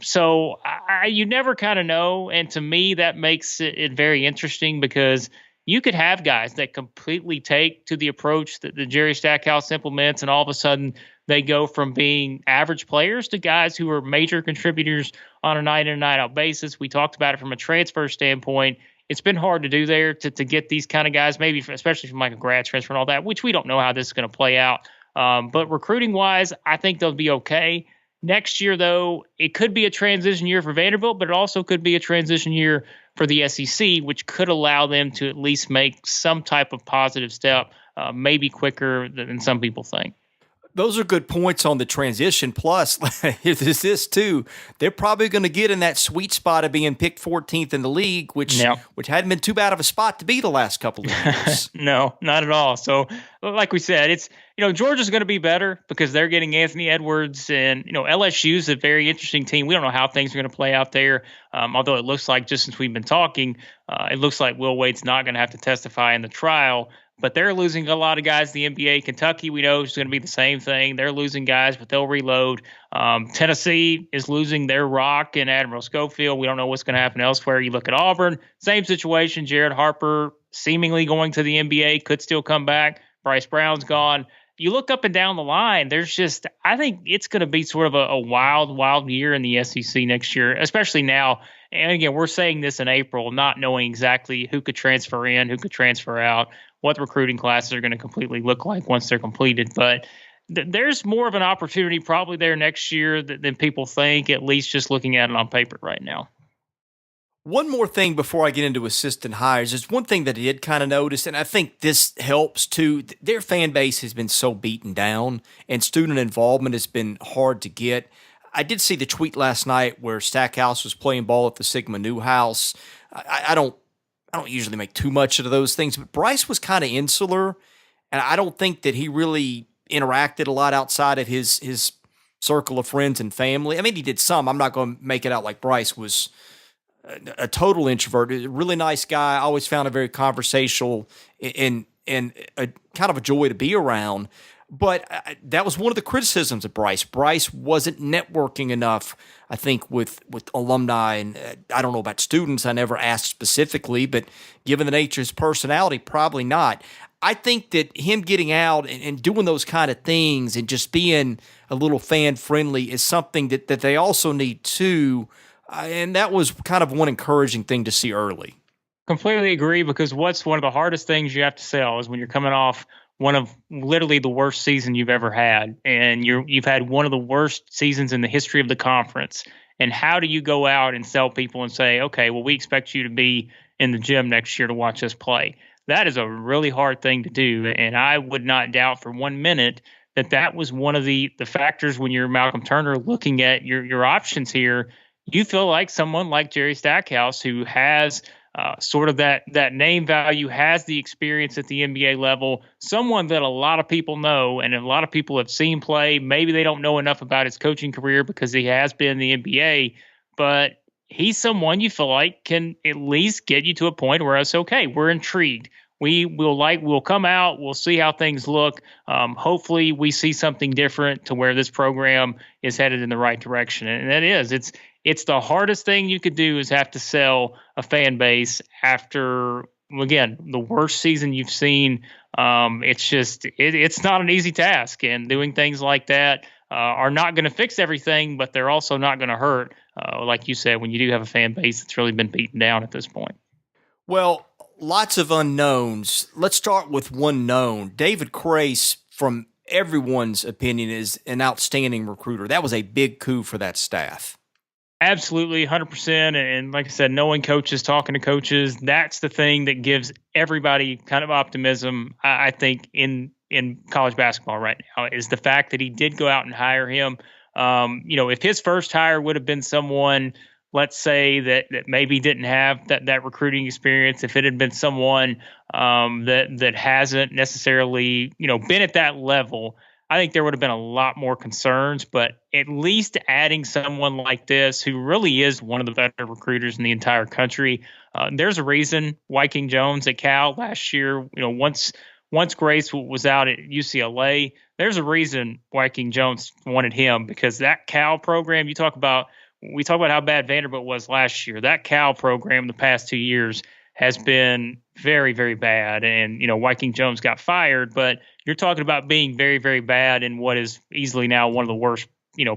So you never kind of know. And to me, that makes it very interesting because you could have guys that completely take to the approach that the Jerry Stackhouse implements, and all of a sudden they go from being average players to guys who are major contributors on a night in and night out basis. We talked about it from a transfer standpoint. It's been hard to do there to get these kind of guys, maybe especially from like a grad transfer and all that, which we don't know how this is going to play out. But recruiting wise, I think they'll be okay. Next year, though, it could be a transition year for Vanderbilt, but it also could be a transition year for the SEC, which could allow them to at least make some type of positive step, maybe quicker than some people think. Those are good points on the transition. Plus, is this too, they're probably going to get in that sweet spot of being picked 14th in the league, which hadn't been too bad of a spot to be the last couple of years. No, not at all. So, like we said, it's Georgia's going to be better because they're getting Anthony Edwards, and LSU's a very interesting team. We don't know how things are going to play out there. Although it looks like, just since we've been talking, it looks like Will Wade's not going to have to testify in the trial. But they're losing a lot of guys. The NBA, Kentucky, we know is going to be the same thing. They're losing guys, but they'll reload. Tennessee is losing their rock in Admiral Schofield. We don't know what's going to happen elsewhere. You look at Auburn, same situation. Jared Harper seemingly going to the NBA, could still come back. Bryce Brown's gone. You look up and down the line, I think it's going to be sort of a wild, wild year in the SEC next year, especially now. And again, we're saying this in April, not knowing exactly who could transfer in, who could transfer out, what the recruiting classes are going to completely look like once they're completed. But there's more of an opportunity probably there next year than people think, at least just looking at it on paper right now. One more thing before I get into assistant hires is one thing that I did kind of notice, and I think this helps too. Their fan base has been so beaten down, and student involvement has been hard to get. I did see the tweet last night where Stackhouse was playing ball at the Sigma Newhouse. I don't usually make too much of those things, but Bryce was kind of insular, and I don't think that he really interacted a lot outside of his circle of friends and family. I mean, he did some. I'm not going to make it out like Bryce was a total introvert. A really nice guy. I always found him very conversational and a kind of a joy to be around. But that was one of the criticisms of Bryce. Bryce wasn't networking enough, I think, with alumni. And I don't know about students. I never asked specifically, but given the nature of his personality, probably not. I think that him getting out and doing those kind of things and just being a little fan friendly is something that they also need too. And that was kind of one encouraging thing to see early. Completely agree, because what's one of the hardest things you have to sell is when you're coming off one of literally the worst season you've ever had, and you've had one of the worst seasons in the history of the conference. And how do you go out and sell people and say, okay, well, we expect you to be in the gym next year to watch us play? That is a really hard thing to do. And I would not doubt for 1 minute that was one of the factors when you're Malcolm Turner looking at your options here. You feel like someone like Jerry Stackhouse, who has sort of that name value, has the experience at the NBA level, someone that a lot of people know and a lot of people have seen play. Maybe they don't know enough about his coaching career because he has been in the NBA, but he's someone you feel like can at least get you to a point where it's okay. We're intrigued. We'll come out. We'll see how things look. Hopefully we see something different to where this program is headed in the right direction. And that is, it's the hardest thing you could do is have to sell a fan base after, again, the worst season you've seen. It's not an easy task, and doing things like that are not going to fix everything, but they're also not going to hurt. Like you said, when you do have a fan base that's really been beaten down at this point. Well, lots of unknowns. Let's start with one known. David Crace, from everyone's opinion, is an outstanding recruiter. That was a big coup for that staff. Absolutely, 100%. And like I said, knowing coaches, talking to coaches, that's the thing that gives everybody kind of optimism, I think, in college basketball right now, is the fact that he did go out and hire him. If his first hire would have been someone, let's say, that maybe didn't have that recruiting experience, if it had been someone that hasn't necessarily, been at that level, I think there would have been a lot more concerns. But at least adding someone like this, who really is one of the better recruiters in the entire country, there's a reason Wyking Jones at Cal last year, once Grace was out at UCLA, there's a reason Wyking Jones wanted him, because that Cal program, we talk about how bad Vanderbilt was last year. That Cal program the past 2 years has been very, very bad. And, Wyking Jones got fired, but you're talking about being very, very bad in what is easily now one of the worst,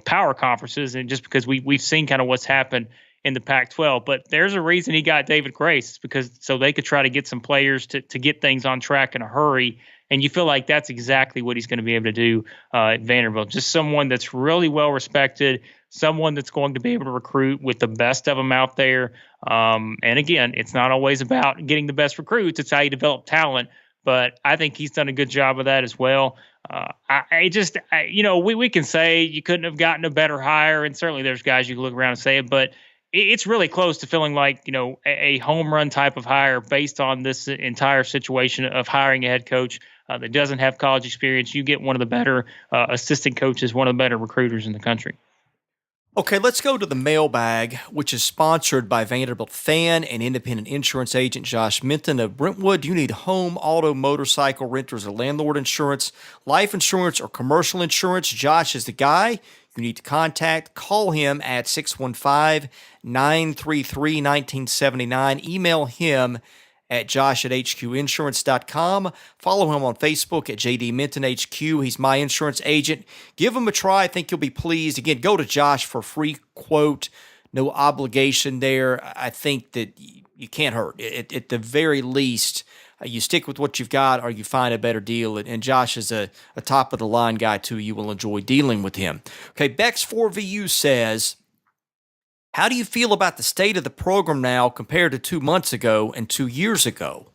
power conferences. And just because we've seen kind of what's happened in the Pac-12, but there's a reason he got David Grace, because so they could try to get some players to get things on track in a hurry. And you feel like that's exactly what he's going to be able to do at Vanderbilt. Just someone that's really well respected, someone that's going to be able to recruit with the best of them out there. And again, it's not always about getting the best recruits. It's how you develop talent. But I think he's done a good job of that as well. We can say you couldn't have gotten a better hire, and certainly there's guys you can look around and say it, but it's really close to feeling like, a home run type of hire based on this entire situation of hiring a head coach that doesn't have college experience. You get one of the better assistant coaches, one of the better recruiters in the country. Okay, let's go to the mailbag, which is sponsored by Vanderbilt fan and independent insurance agent Josh Minton of Brentwood. Do you need home, auto, motorcycle, renters, or landlord insurance, life insurance, or commercial insurance? Josh is the guy you need to contact. Call him at 615-933-1979. Email him at josh@hqinsurance.com. Follow him on Facebook at JD Minton HQ. He's my insurance agent. Give him a try. I think you'll be pleased. Again, go to Josh for a free quote. No obligation there. I think that you can't hurt. At the very least, you stick with what you've got or you find a better deal. And Josh is a top-of-the-line guy, too. You will enjoy dealing with him. Okay, Bex4VU says, how do you feel about the state of the program now compared to 2 months ago and 2 years ago?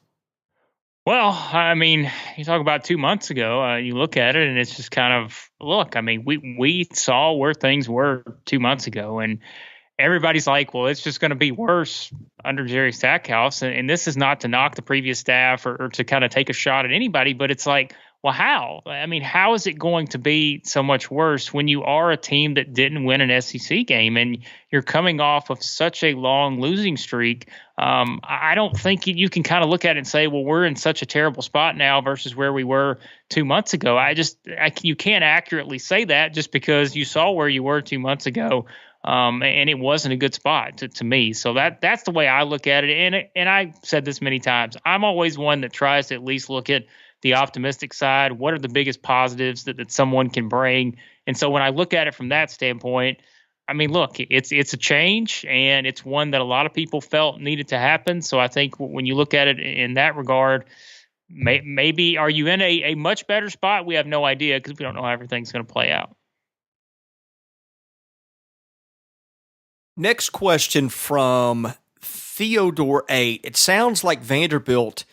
Well, I mean, you talk about 2 months ago, you look at it and it's just kind of, look, I mean, we saw where things were 2 months ago, and everybody's like, well, it's just going to be worse under Jerry Stackhouse. And this is not to knock the previous staff or to kind of take a shot at anybody, but it's like, well, how? I mean, how is it going to be so much worse when you are a team that didn't win an SEC game and you're coming off of such a long losing streak? I don't think you can kind of look at it and say, well, we're in such a terrible spot now versus where we were 2 months ago. You can't accurately say that just because you saw where you were 2 months ago. And it wasn't a good spot to me. So that's the way I look at it. And I said this many times. I'm always one that tries to at least look at the optimistic side. What are the biggest positives that someone can bring? And so when I look at it from that standpoint, I mean, look, it's a change, and it's one that a lot of people felt needed to happen. So I think when you look at it in that regard, maybe are you in a much better spot? We have no idea because we don't know how everything's going to play out. Next question from Theodore 8. It sounds like Vanderbilt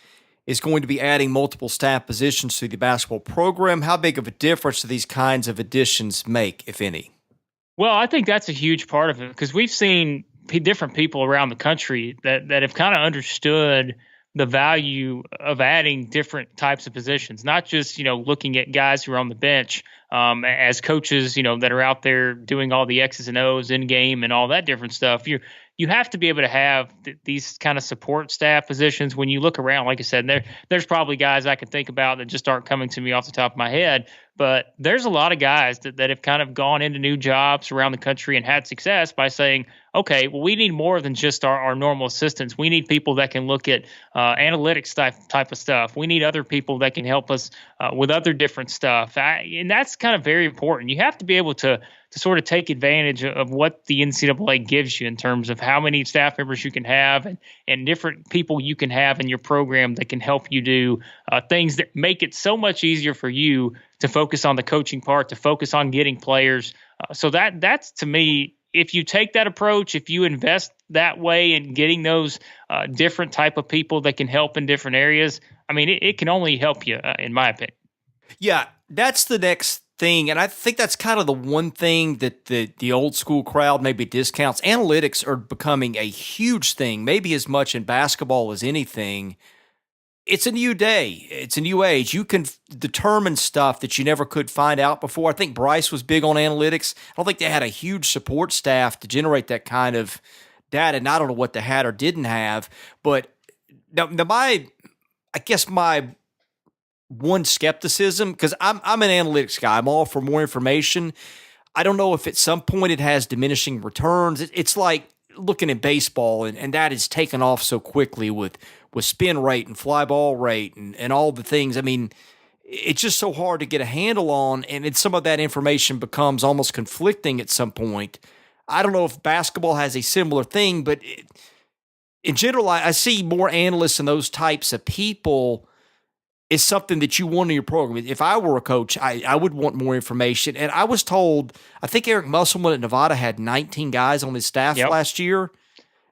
is going to be adding multiple staff positions to the basketball program. How big of a difference do these kinds of additions make, if any? Well, I think that's a huge part of it because we've seen different people around the country that have kind of understood the value of adding different types of positions, not just, looking at guys who are on the bench as coaches, that are out there doing all the X's and O's in game and all that different stuff. You have to be able to have these kind of support staff positions. When you look around, like I said, there's probably guys I can think about that just aren't coming to me off the top of my head. But there's a lot of guys that have kind of gone into new jobs around the country and had success by saying, okay, well, we need more than just our normal assistants. We need people that can look at analytics type of stuff. We need other people that can help us with other different stuff. And that's kind of very important. You have to be able to sort of take advantage of what the NCAA gives you in terms of how many staff members you can have and different people you can have in your program that can help you do things that make it so much easier for you to focus on the coaching part, to focus on getting players. So that's, to me, if you take that approach, if you invest that way in getting those different type of people that can help in different areas, I mean, it can only help you, in my opinion. Yeah, that's the next thing. And I think that's kind of the one thing that the old school crowd maybe discounts. Analytics are becoming a huge thing, maybe as much in basketball as anything. It's a new day. It's a new age. You can determine stuff that you never could find out before. I think Bryce was big on analytics. I don't think they had a huge support staff to generate that kind of data. And I don't know what they had or didn't have. But now my one skepticism, because I'm an analytics guy. I'm all for more information. I don't know if at some point it has diminishing returns. It's like looking at baseball, and that is taken off so quickly with spin rate and fly ball rate and all the things. I mean, it's just so hard to get a handle on, and some of that information becomes almost conflicting at some point. I don't know if basketball has a similar thing, but in general, I see more analysts and those types of people is something that you want in your program. If I were a coach, I would want more information. And I was told, I think Eric Musselman at Nevada had 19 guys on his staff last year.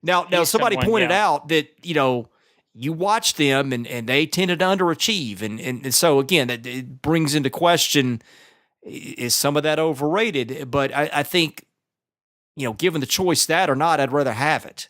Now somebody pointed out that, you watch them and they tended to underachieve. And so, again, it brings into question, is some of that overrated? But I think, given the choice that or not, I'd rather have it.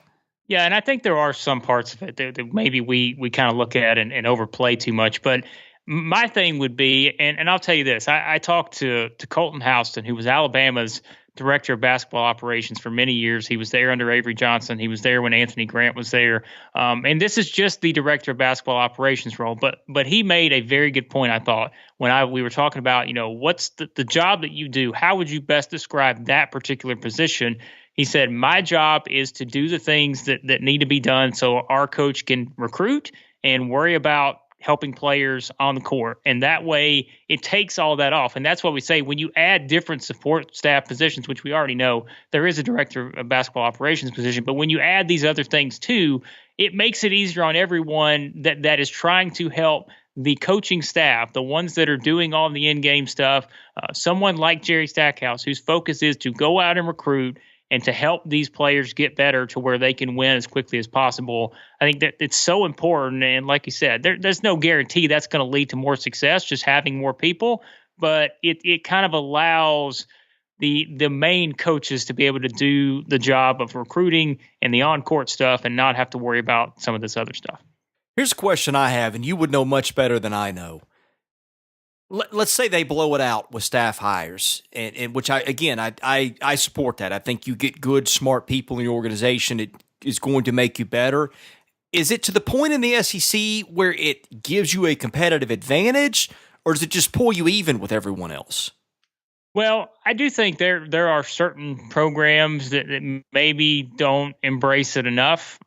Yeah, and I think there are some parts of it that maybe we kind of look at and overplay too much. But my thing would be, and I'll tell you this, I talked to Colton Houston, who was Alabama's director of basketball operations for many years. He was there under Avery Johnson. He was there when Anthony Grant was there. And this is just the director of basketball operations role. But he made a very good point, I thought, when we were talking about, what's the job that you do? How would you best describe that particular position? He said, my job is to do the things that need to be done so our coach can recruit and worry about helping players on the court. And that way it takes all that off. And that's what we say when you add different support staff positions, which we already know there is a director of basketball operations position. But when you add these other things too, it makes it easier on everyone that is trying to help the coaching staff, the ones that are doing all the in-game stuff. Someone like Jerry Stackhouse, whose focus is to go out and recruit and to help these players get better to where they can win as quickly as possible. I think that it's so important. And like you said, there's no guarantee that's going to lead to more success, just having more people. But it kind of allows the main coaches to be able to do the job of recruiting and the on-court stuff and not have to worry about some of this other stuff. Here's a question I have, and you would know much better than I know. Let's say they blow it out with staff hires, and which I support that. I think you get good, smart people in your organization. It is going to make you better. Is it to the point in the SEC where it gives you a competitive advantage, or does it just pull you even with everyone else? Well, I do think there are certain programs that maybe don't embrace it enough.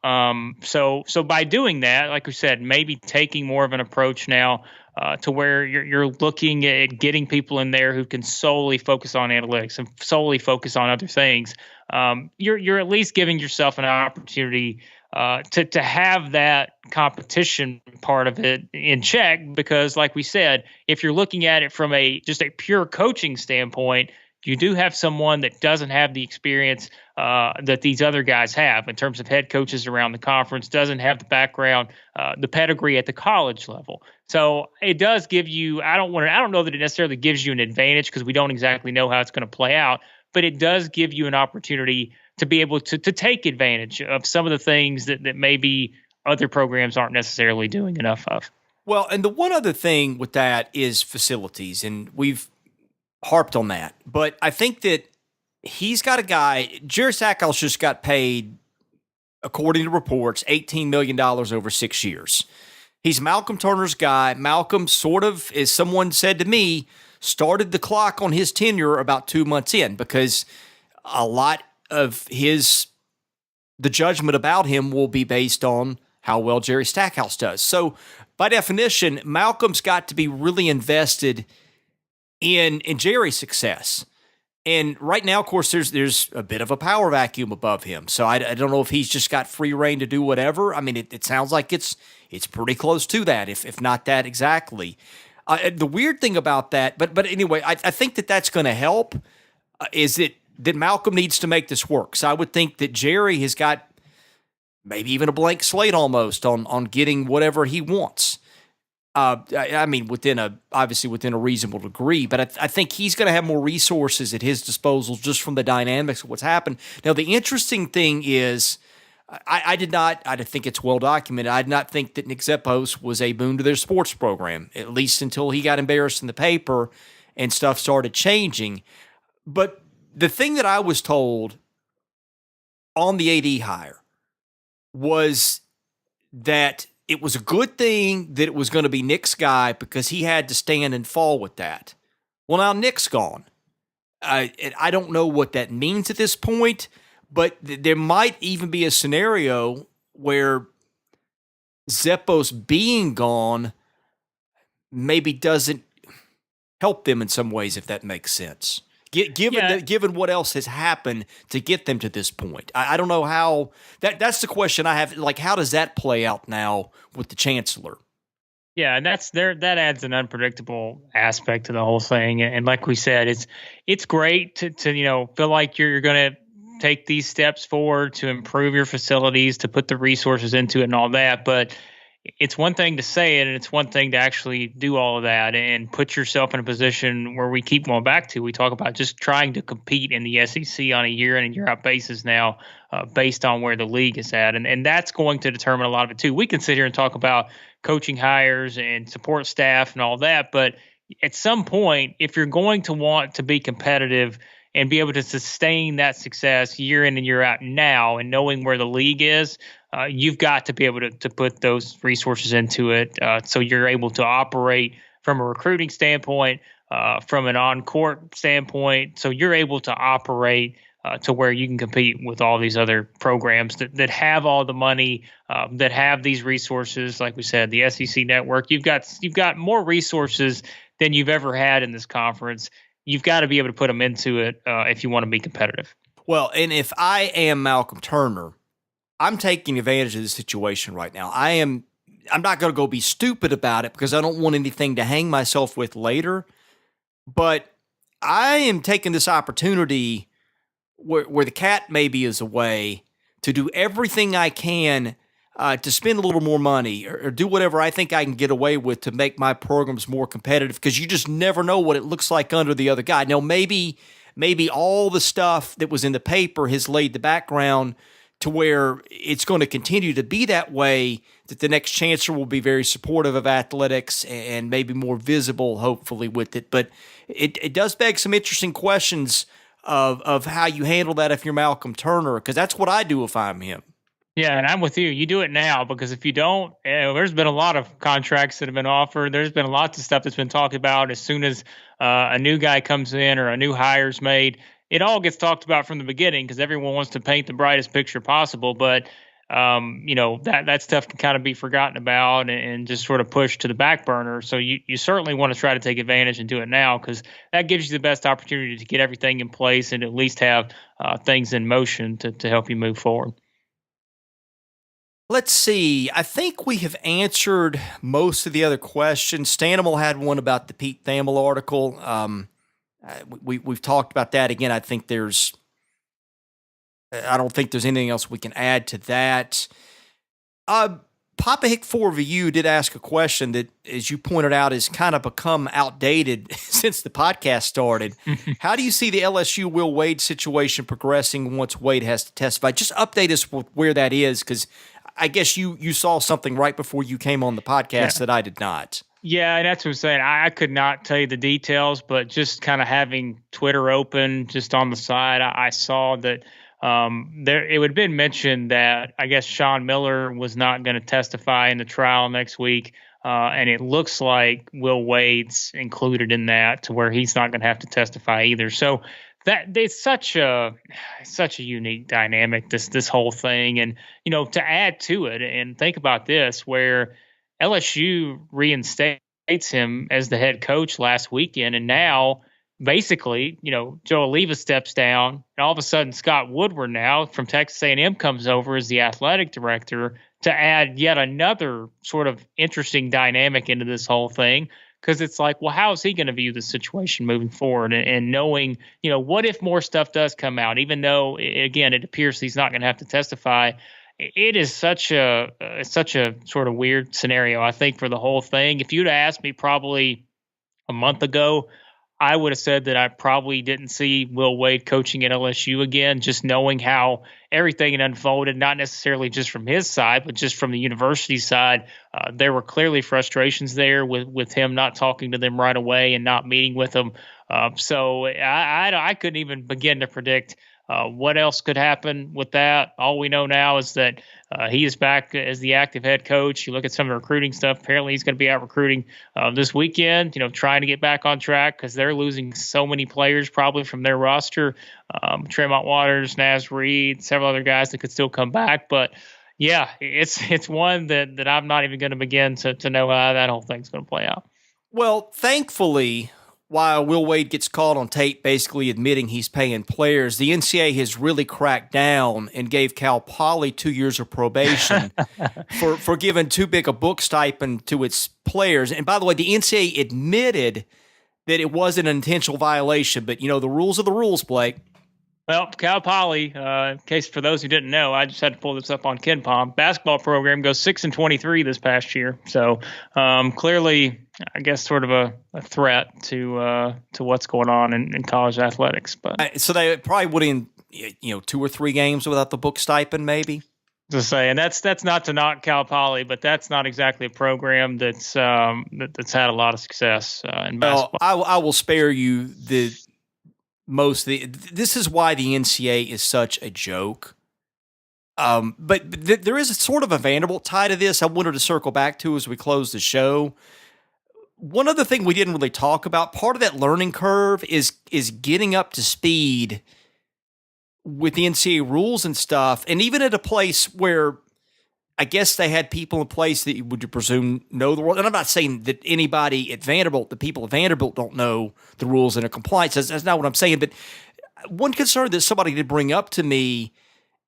So by doing that, like we said, maybe taking more of an approach now to where you're looking at getting people in there who can solely focus on analytics and solely focus on other things. You're at least giving yourself an opportunity to have that competition part of it in check, because like we said, if you're looking at it from just a pure coaching standpoint, you do have someone that doesn't have the experience that these other guys have in terms of head coaches around the conference, doesn't have the background, the pedigree at the college level. So it does give you, I don't know that it necessarily gives you an advantage, because we don't exactly know how it's going to play out, but it does give you an opportunity to be able to take advantage of some of the things that maybe other programs aren't necessarily doing enough of. Well, and the one other thing with that is facilities, and we've harped on that. But I think that he's got a guy, Jerry Stackhouse just got paid, according to reports, $18 million over 6 years. He's Malcolm Turner's guy. Malcolm sort of, as someone said to me, started the clock on his tenure about 2 months in, because a lot of the judgment about him will be based on how well Jerry Stackhouse does. So by definition, Malcolm's got to be really invested in Jerry's success. And right now, of course, there's a bit of a power vacuum above him. So I don't know if he's just got free reign to do whatever. I mean, it sounds like it's pretty close to that, if not that exactly. The weird thing about that, but anyway, I think that's going to help, is that Malcolm needs to make this work. So I would think that Jerry has got maybe even a blank slate almost on getting whatever he wants. I mean, obviously within a reasonable degree, but I think he's going to have more resources at his disposal just from the dynamics of what's happened. Now, the interesting thing is, I think it's well documented, I did not think that Nick Zeppos was a boon to their sports program, at least until he got embarrassed in the paper and stuff started changing. But the thing that I was told on the AD hire was that it was a good thing that it was going to be Nick's guy, because he had to stand and fall with that. Well, now Nick's gone. I don't know what that means at this point, but there might even be a scenario where Zeppos being gone maybe doesn't help them in some ways, if that makes sense. Given what else has happened to get them to this point. I don't know how that's the question I have. Like, how does that play out now with the chancellor? Yeah, and that adds an unpredictable aspect to the whole thing. And like we said, it's great to feel like you're going to take these steps forward to improve your facilities, to put the resources into it and all that. But it's one thing to say it, and it's one thing to actually do all of that and put yourself in a position where we keep going back to. We talk about just trying to compete in the SEC on a year in and year out basis now, based on where the league is at. And that's going to determine a lot of it too. We can sit here and talk about coaching hires and support staff and all that, but at some point, if you're going to want to be competitive and be able to sustain that success year in and year out now, and knowing where the league is, you've got to be able to put those resources into it, so you're able to operate from a recruiting standpoint, from an on-court standpoint, so you're able to operate to where you can compete with all these other programs that have all the money, that have these resources. Like we said, the SEC network, you've got more resources than you've ever had in this conference. You've got to be able to put them into it if you want to be competitive. Well, and if I am Malcolm Turner, I'm taking advantage of the situation right now. I'm not going to go be stupid about it, because I don't want anything to hang myself with later. But I am taking this opportunity where the cat maybe is away to do everything I can to spend a little more money or do whatever I think I can get away with to make my programs more competitive, because you just never know what it looks like under the other guy. Now, maybe all the stuff that was in the paper has laid the background to where it's going to continue to be that way, that the next chancellor will be very supportive of athletics and maybe more visible, hopefully, with it. But it does beg some interesting questions of how you handle that if you're Malcolm Turner, because that's what I do if I'm him. Yeah, and I'm with you. You do it now, because if you don't, there's been a lot of contracts that have been offered. There's been lots of stuff that's been talked about. As soon as a new guy comes in or a new hire's made, it all gets talked about from the beginning because everyone wants to paint the brightest picture possible. But that stuff can kind of be forgotten about and just sort of pushed to the back burner. So you certainly want to try to take advantage and do it now, because that gives you the best opportunity to get everything in place and at least have things in motion to help you move forward. Let's see. I think we have answered most of the other questions. Stanimal had one about the Pete Thamel article. We've talked about that. Again, I don't think there's anything else we can add to that. Papa Hick 4VU did ask a question that, as you pointed out, has kind of become outdated since the podcast started. How do you see the LSU Will Wade situation progressing once Wade has to testify? Just update us with where that is, because I guess you saw something right before you came on the podcast that I did not. Yeah, and that's what I'm saying. I could not tell you the details, but just kind of having Twitter open just on the side, I saw that it would have been mentioned that I guess Sean Miller was not going to testify in the trial next week, and it looks like Will Wade's included in that, to where he's not going to have to testify either. So that it's such a unique dynamic, this whole thing. And to add to it, and think about this, where LSU reinstates him as the head coach last weekend, and now basically, Joe Oliva steps down, and all of a sudden Scott Woodward now from Texas A&M comes over as the athletic director, to add yet another sort of interesting dynamic into this whole thing. Because it's like, well, how is he going to view the situation moving forward? And knowing, what if more stuff does come out, even though, again, it appears he's not going to have to testify. It is such a sort of weird scenario, I think, for the whole thing. If you'd asked me probably a month ago, I would have said that I probably didn't see Will Wade coaching at LSU again, just knowing how everything had unfolded, not necessarily just from his side, but just from the university side. There were clearly frustrations there with him not talking to them right away and not meeting with them. So I couldn't even begin to predict what else could happen with that. All we know now is that he is back as the active head coach. You look at some of the recruiting stuff. Apparently, he's going to be out recruiting this weekend, trying to get back on track, because they're losing so many players probably from their roster. Tremont Waters, Naz Reid, several other guys that could still come back. But yeah, it's one that I'm not even going to begin to know how that whole thing's going to play out. Well, thankfully, while Will Wade gets caught on tape basically admitting he's paying players, the NCAA has really cracked down and gave Cal Poly 2 years of probation for giving too big a book stipend to its players. And by the way, the NCAA admitted that it wasn't an intentional violation, but the rules are the rules, Blake. Well, Cal Poly, in case for those who didn't know, I just had to pull this up on KenPom. Basketball program goes 6-23 this past year, so clearly, I guess, sort of a threat to what's going on in college athletics. But so they probably wouldn't, 2 or 3 games without the book stipend, maybe. To say, and that's not to knock Cal Poly, but that's not exactly a program that's had a lot of success in basketball. Well, I will spare you this is why the NCAA is such a joke. But there is a sort of a Vanderbilt tie to this I wanted to circle back to as we close the show. One other thing we didn't really talk about, part of that learning curve is getting up to speed with the NCAA rules and stuff, and even at a place where I guess they had people in place that you would presume know the rules. And I'm not saying that anybody at Vanderbilt, the people at Vanderbilt, don't know the rules and are compliant. That's not what I'm saying. But one concern that somebody did bring up to me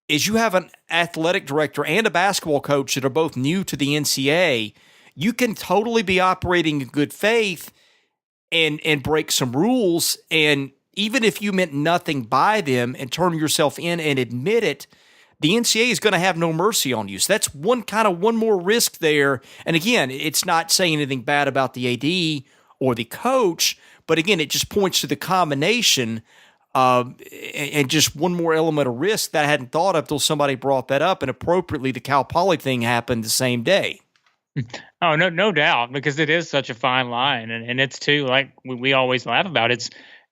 is you have an athletic director and a basketball coach that are both new to the NCAA. You can totally be operating in good faith and break some rules. And even if you meant nothing by them and turn yourself in and admit it, the NCAA is going to have no mercy on you. So that's one more risk there. And again, it's not saying anything bad about the AD or the coach, but again, it just points to the combination And just one more element of risk that I hadn't thought of until somebody brought that up, and appropriately, the Cal Poly thing happened the same day. Oh, no doubt, because it is such a fine line, and it's too, like we always laugh about.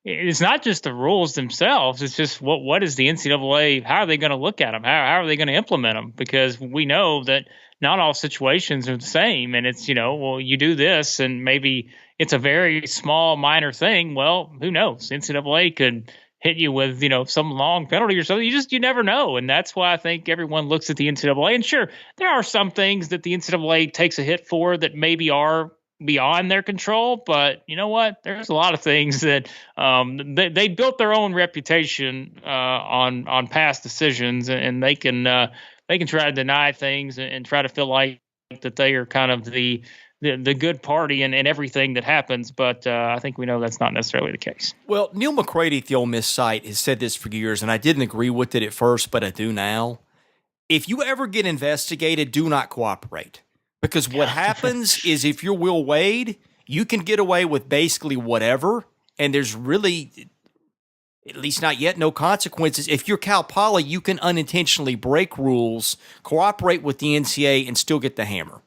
It's not just the rules themselves. It's just what is the NCAA? How are they going to look at them? How are they going to implement them? Because we know that not all situations are the same, and it's well, you do this, and maybe it's a very small minor thing. Well, who knows? NCAA could hit you with some long penalty or something. You never know, and that's why I think everyone looks at the NCAA. And sure, there are some things that the NCAA takes a hit for that maybe are beyond their control, but you know what? There's a lot of things that they built their own reputation on past decisions, and they can try to deny things and try to feel like that they are kind of the good party in everything that happens, but I think we know that's not necessarily the case. Well, Neil McCready at the Ole Miss site has said this for years, and I didn't agree with it at first, but I do now. If you ever get investigated, do not cooperate. Because what happens is if you're Will Wade, you can get away with basically whatever, and there's really, at least not yet, no consequences. If you're Cal Poly, you can unintentionally break rules, cooperate with the NCAA, and still get the hammer.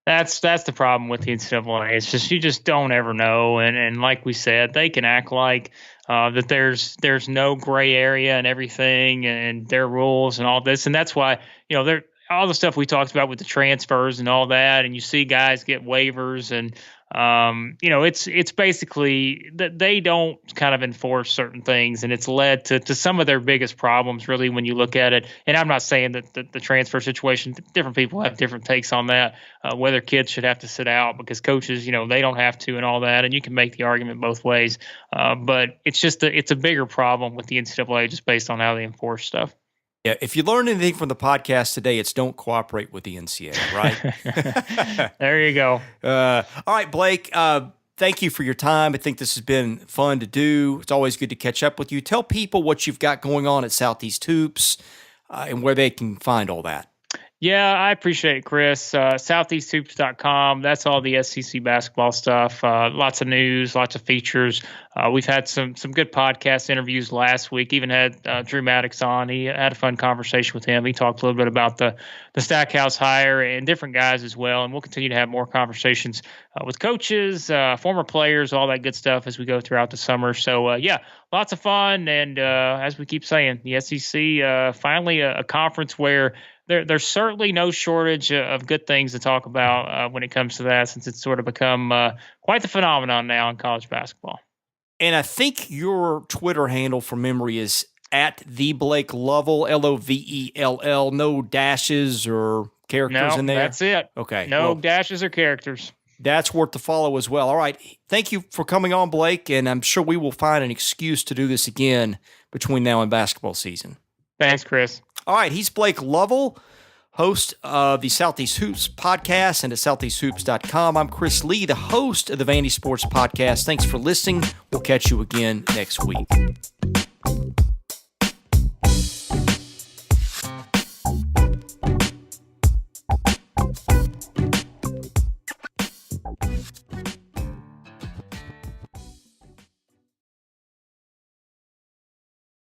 That's the problem with the NCAA. It's just you just don't ever know, and like we said, they can act like that there's no gray area and everything, and their rules and all this, and that's why they're all the stuff we talked about with the transfers and all that, and you see guys get waivers, and it's basically that they don't kind of enforce certain things, and it's led to some of their biggest problems, really, when you look at it. And I'm not saying that the transfer situation, different people have different takes on that, whether kids should have to sit out because coaches, they don't have to and all that, and you can make the argument both ways. But it's just it's a bigger problem with the NCAA just based on how they enforce stuff. Yeah, if you learned anything from the podcast today, it's don't cooperate with the NCAA, right? There you go. All right, Blake, thank you for your time. I think this has been fun to do. It's always good to catch up with you. Tell people what you've got going on at Southeast Hoops and where they can find all that. Yeah, I appreciate it, Chris. SoutheastHoops.com. That's all the SEC basketball stuff. Lots of news, lots of features. We've had some good podcast interviews last week. Even had Drew Maddox on. He had a fun conversation with him. He talked a little bit about the Stackhouse hire and different guys as well. And we'll continue to have more conversations with coaches, former players, all that good stuff as we go throughout the summer. So, lots of fun. And as we keep saying, the SEC finally a conference where there's certainly no shortage of good things to talk about when it comes to that, since it's sort of become quite the phenomenon now in college basketball. And I think your Twitter handle from memory is at the Blake Lovell, Lovell, no dashes or characters in there? That's it. Okay. No dashes or characters. That's worth the follow as well. All right. Thank you for coming on, Blake, and I'm sure we will find an excuse to do this again between now and basketball season. Thanks, Chris. All right, he's Blake Lovell, host of the Southeast Hoops podcast and at southeasthoops.com. I'm Chris Lee, the host of the Vandy Sports Podcast. Thanks for listening. We'll catch you again next week.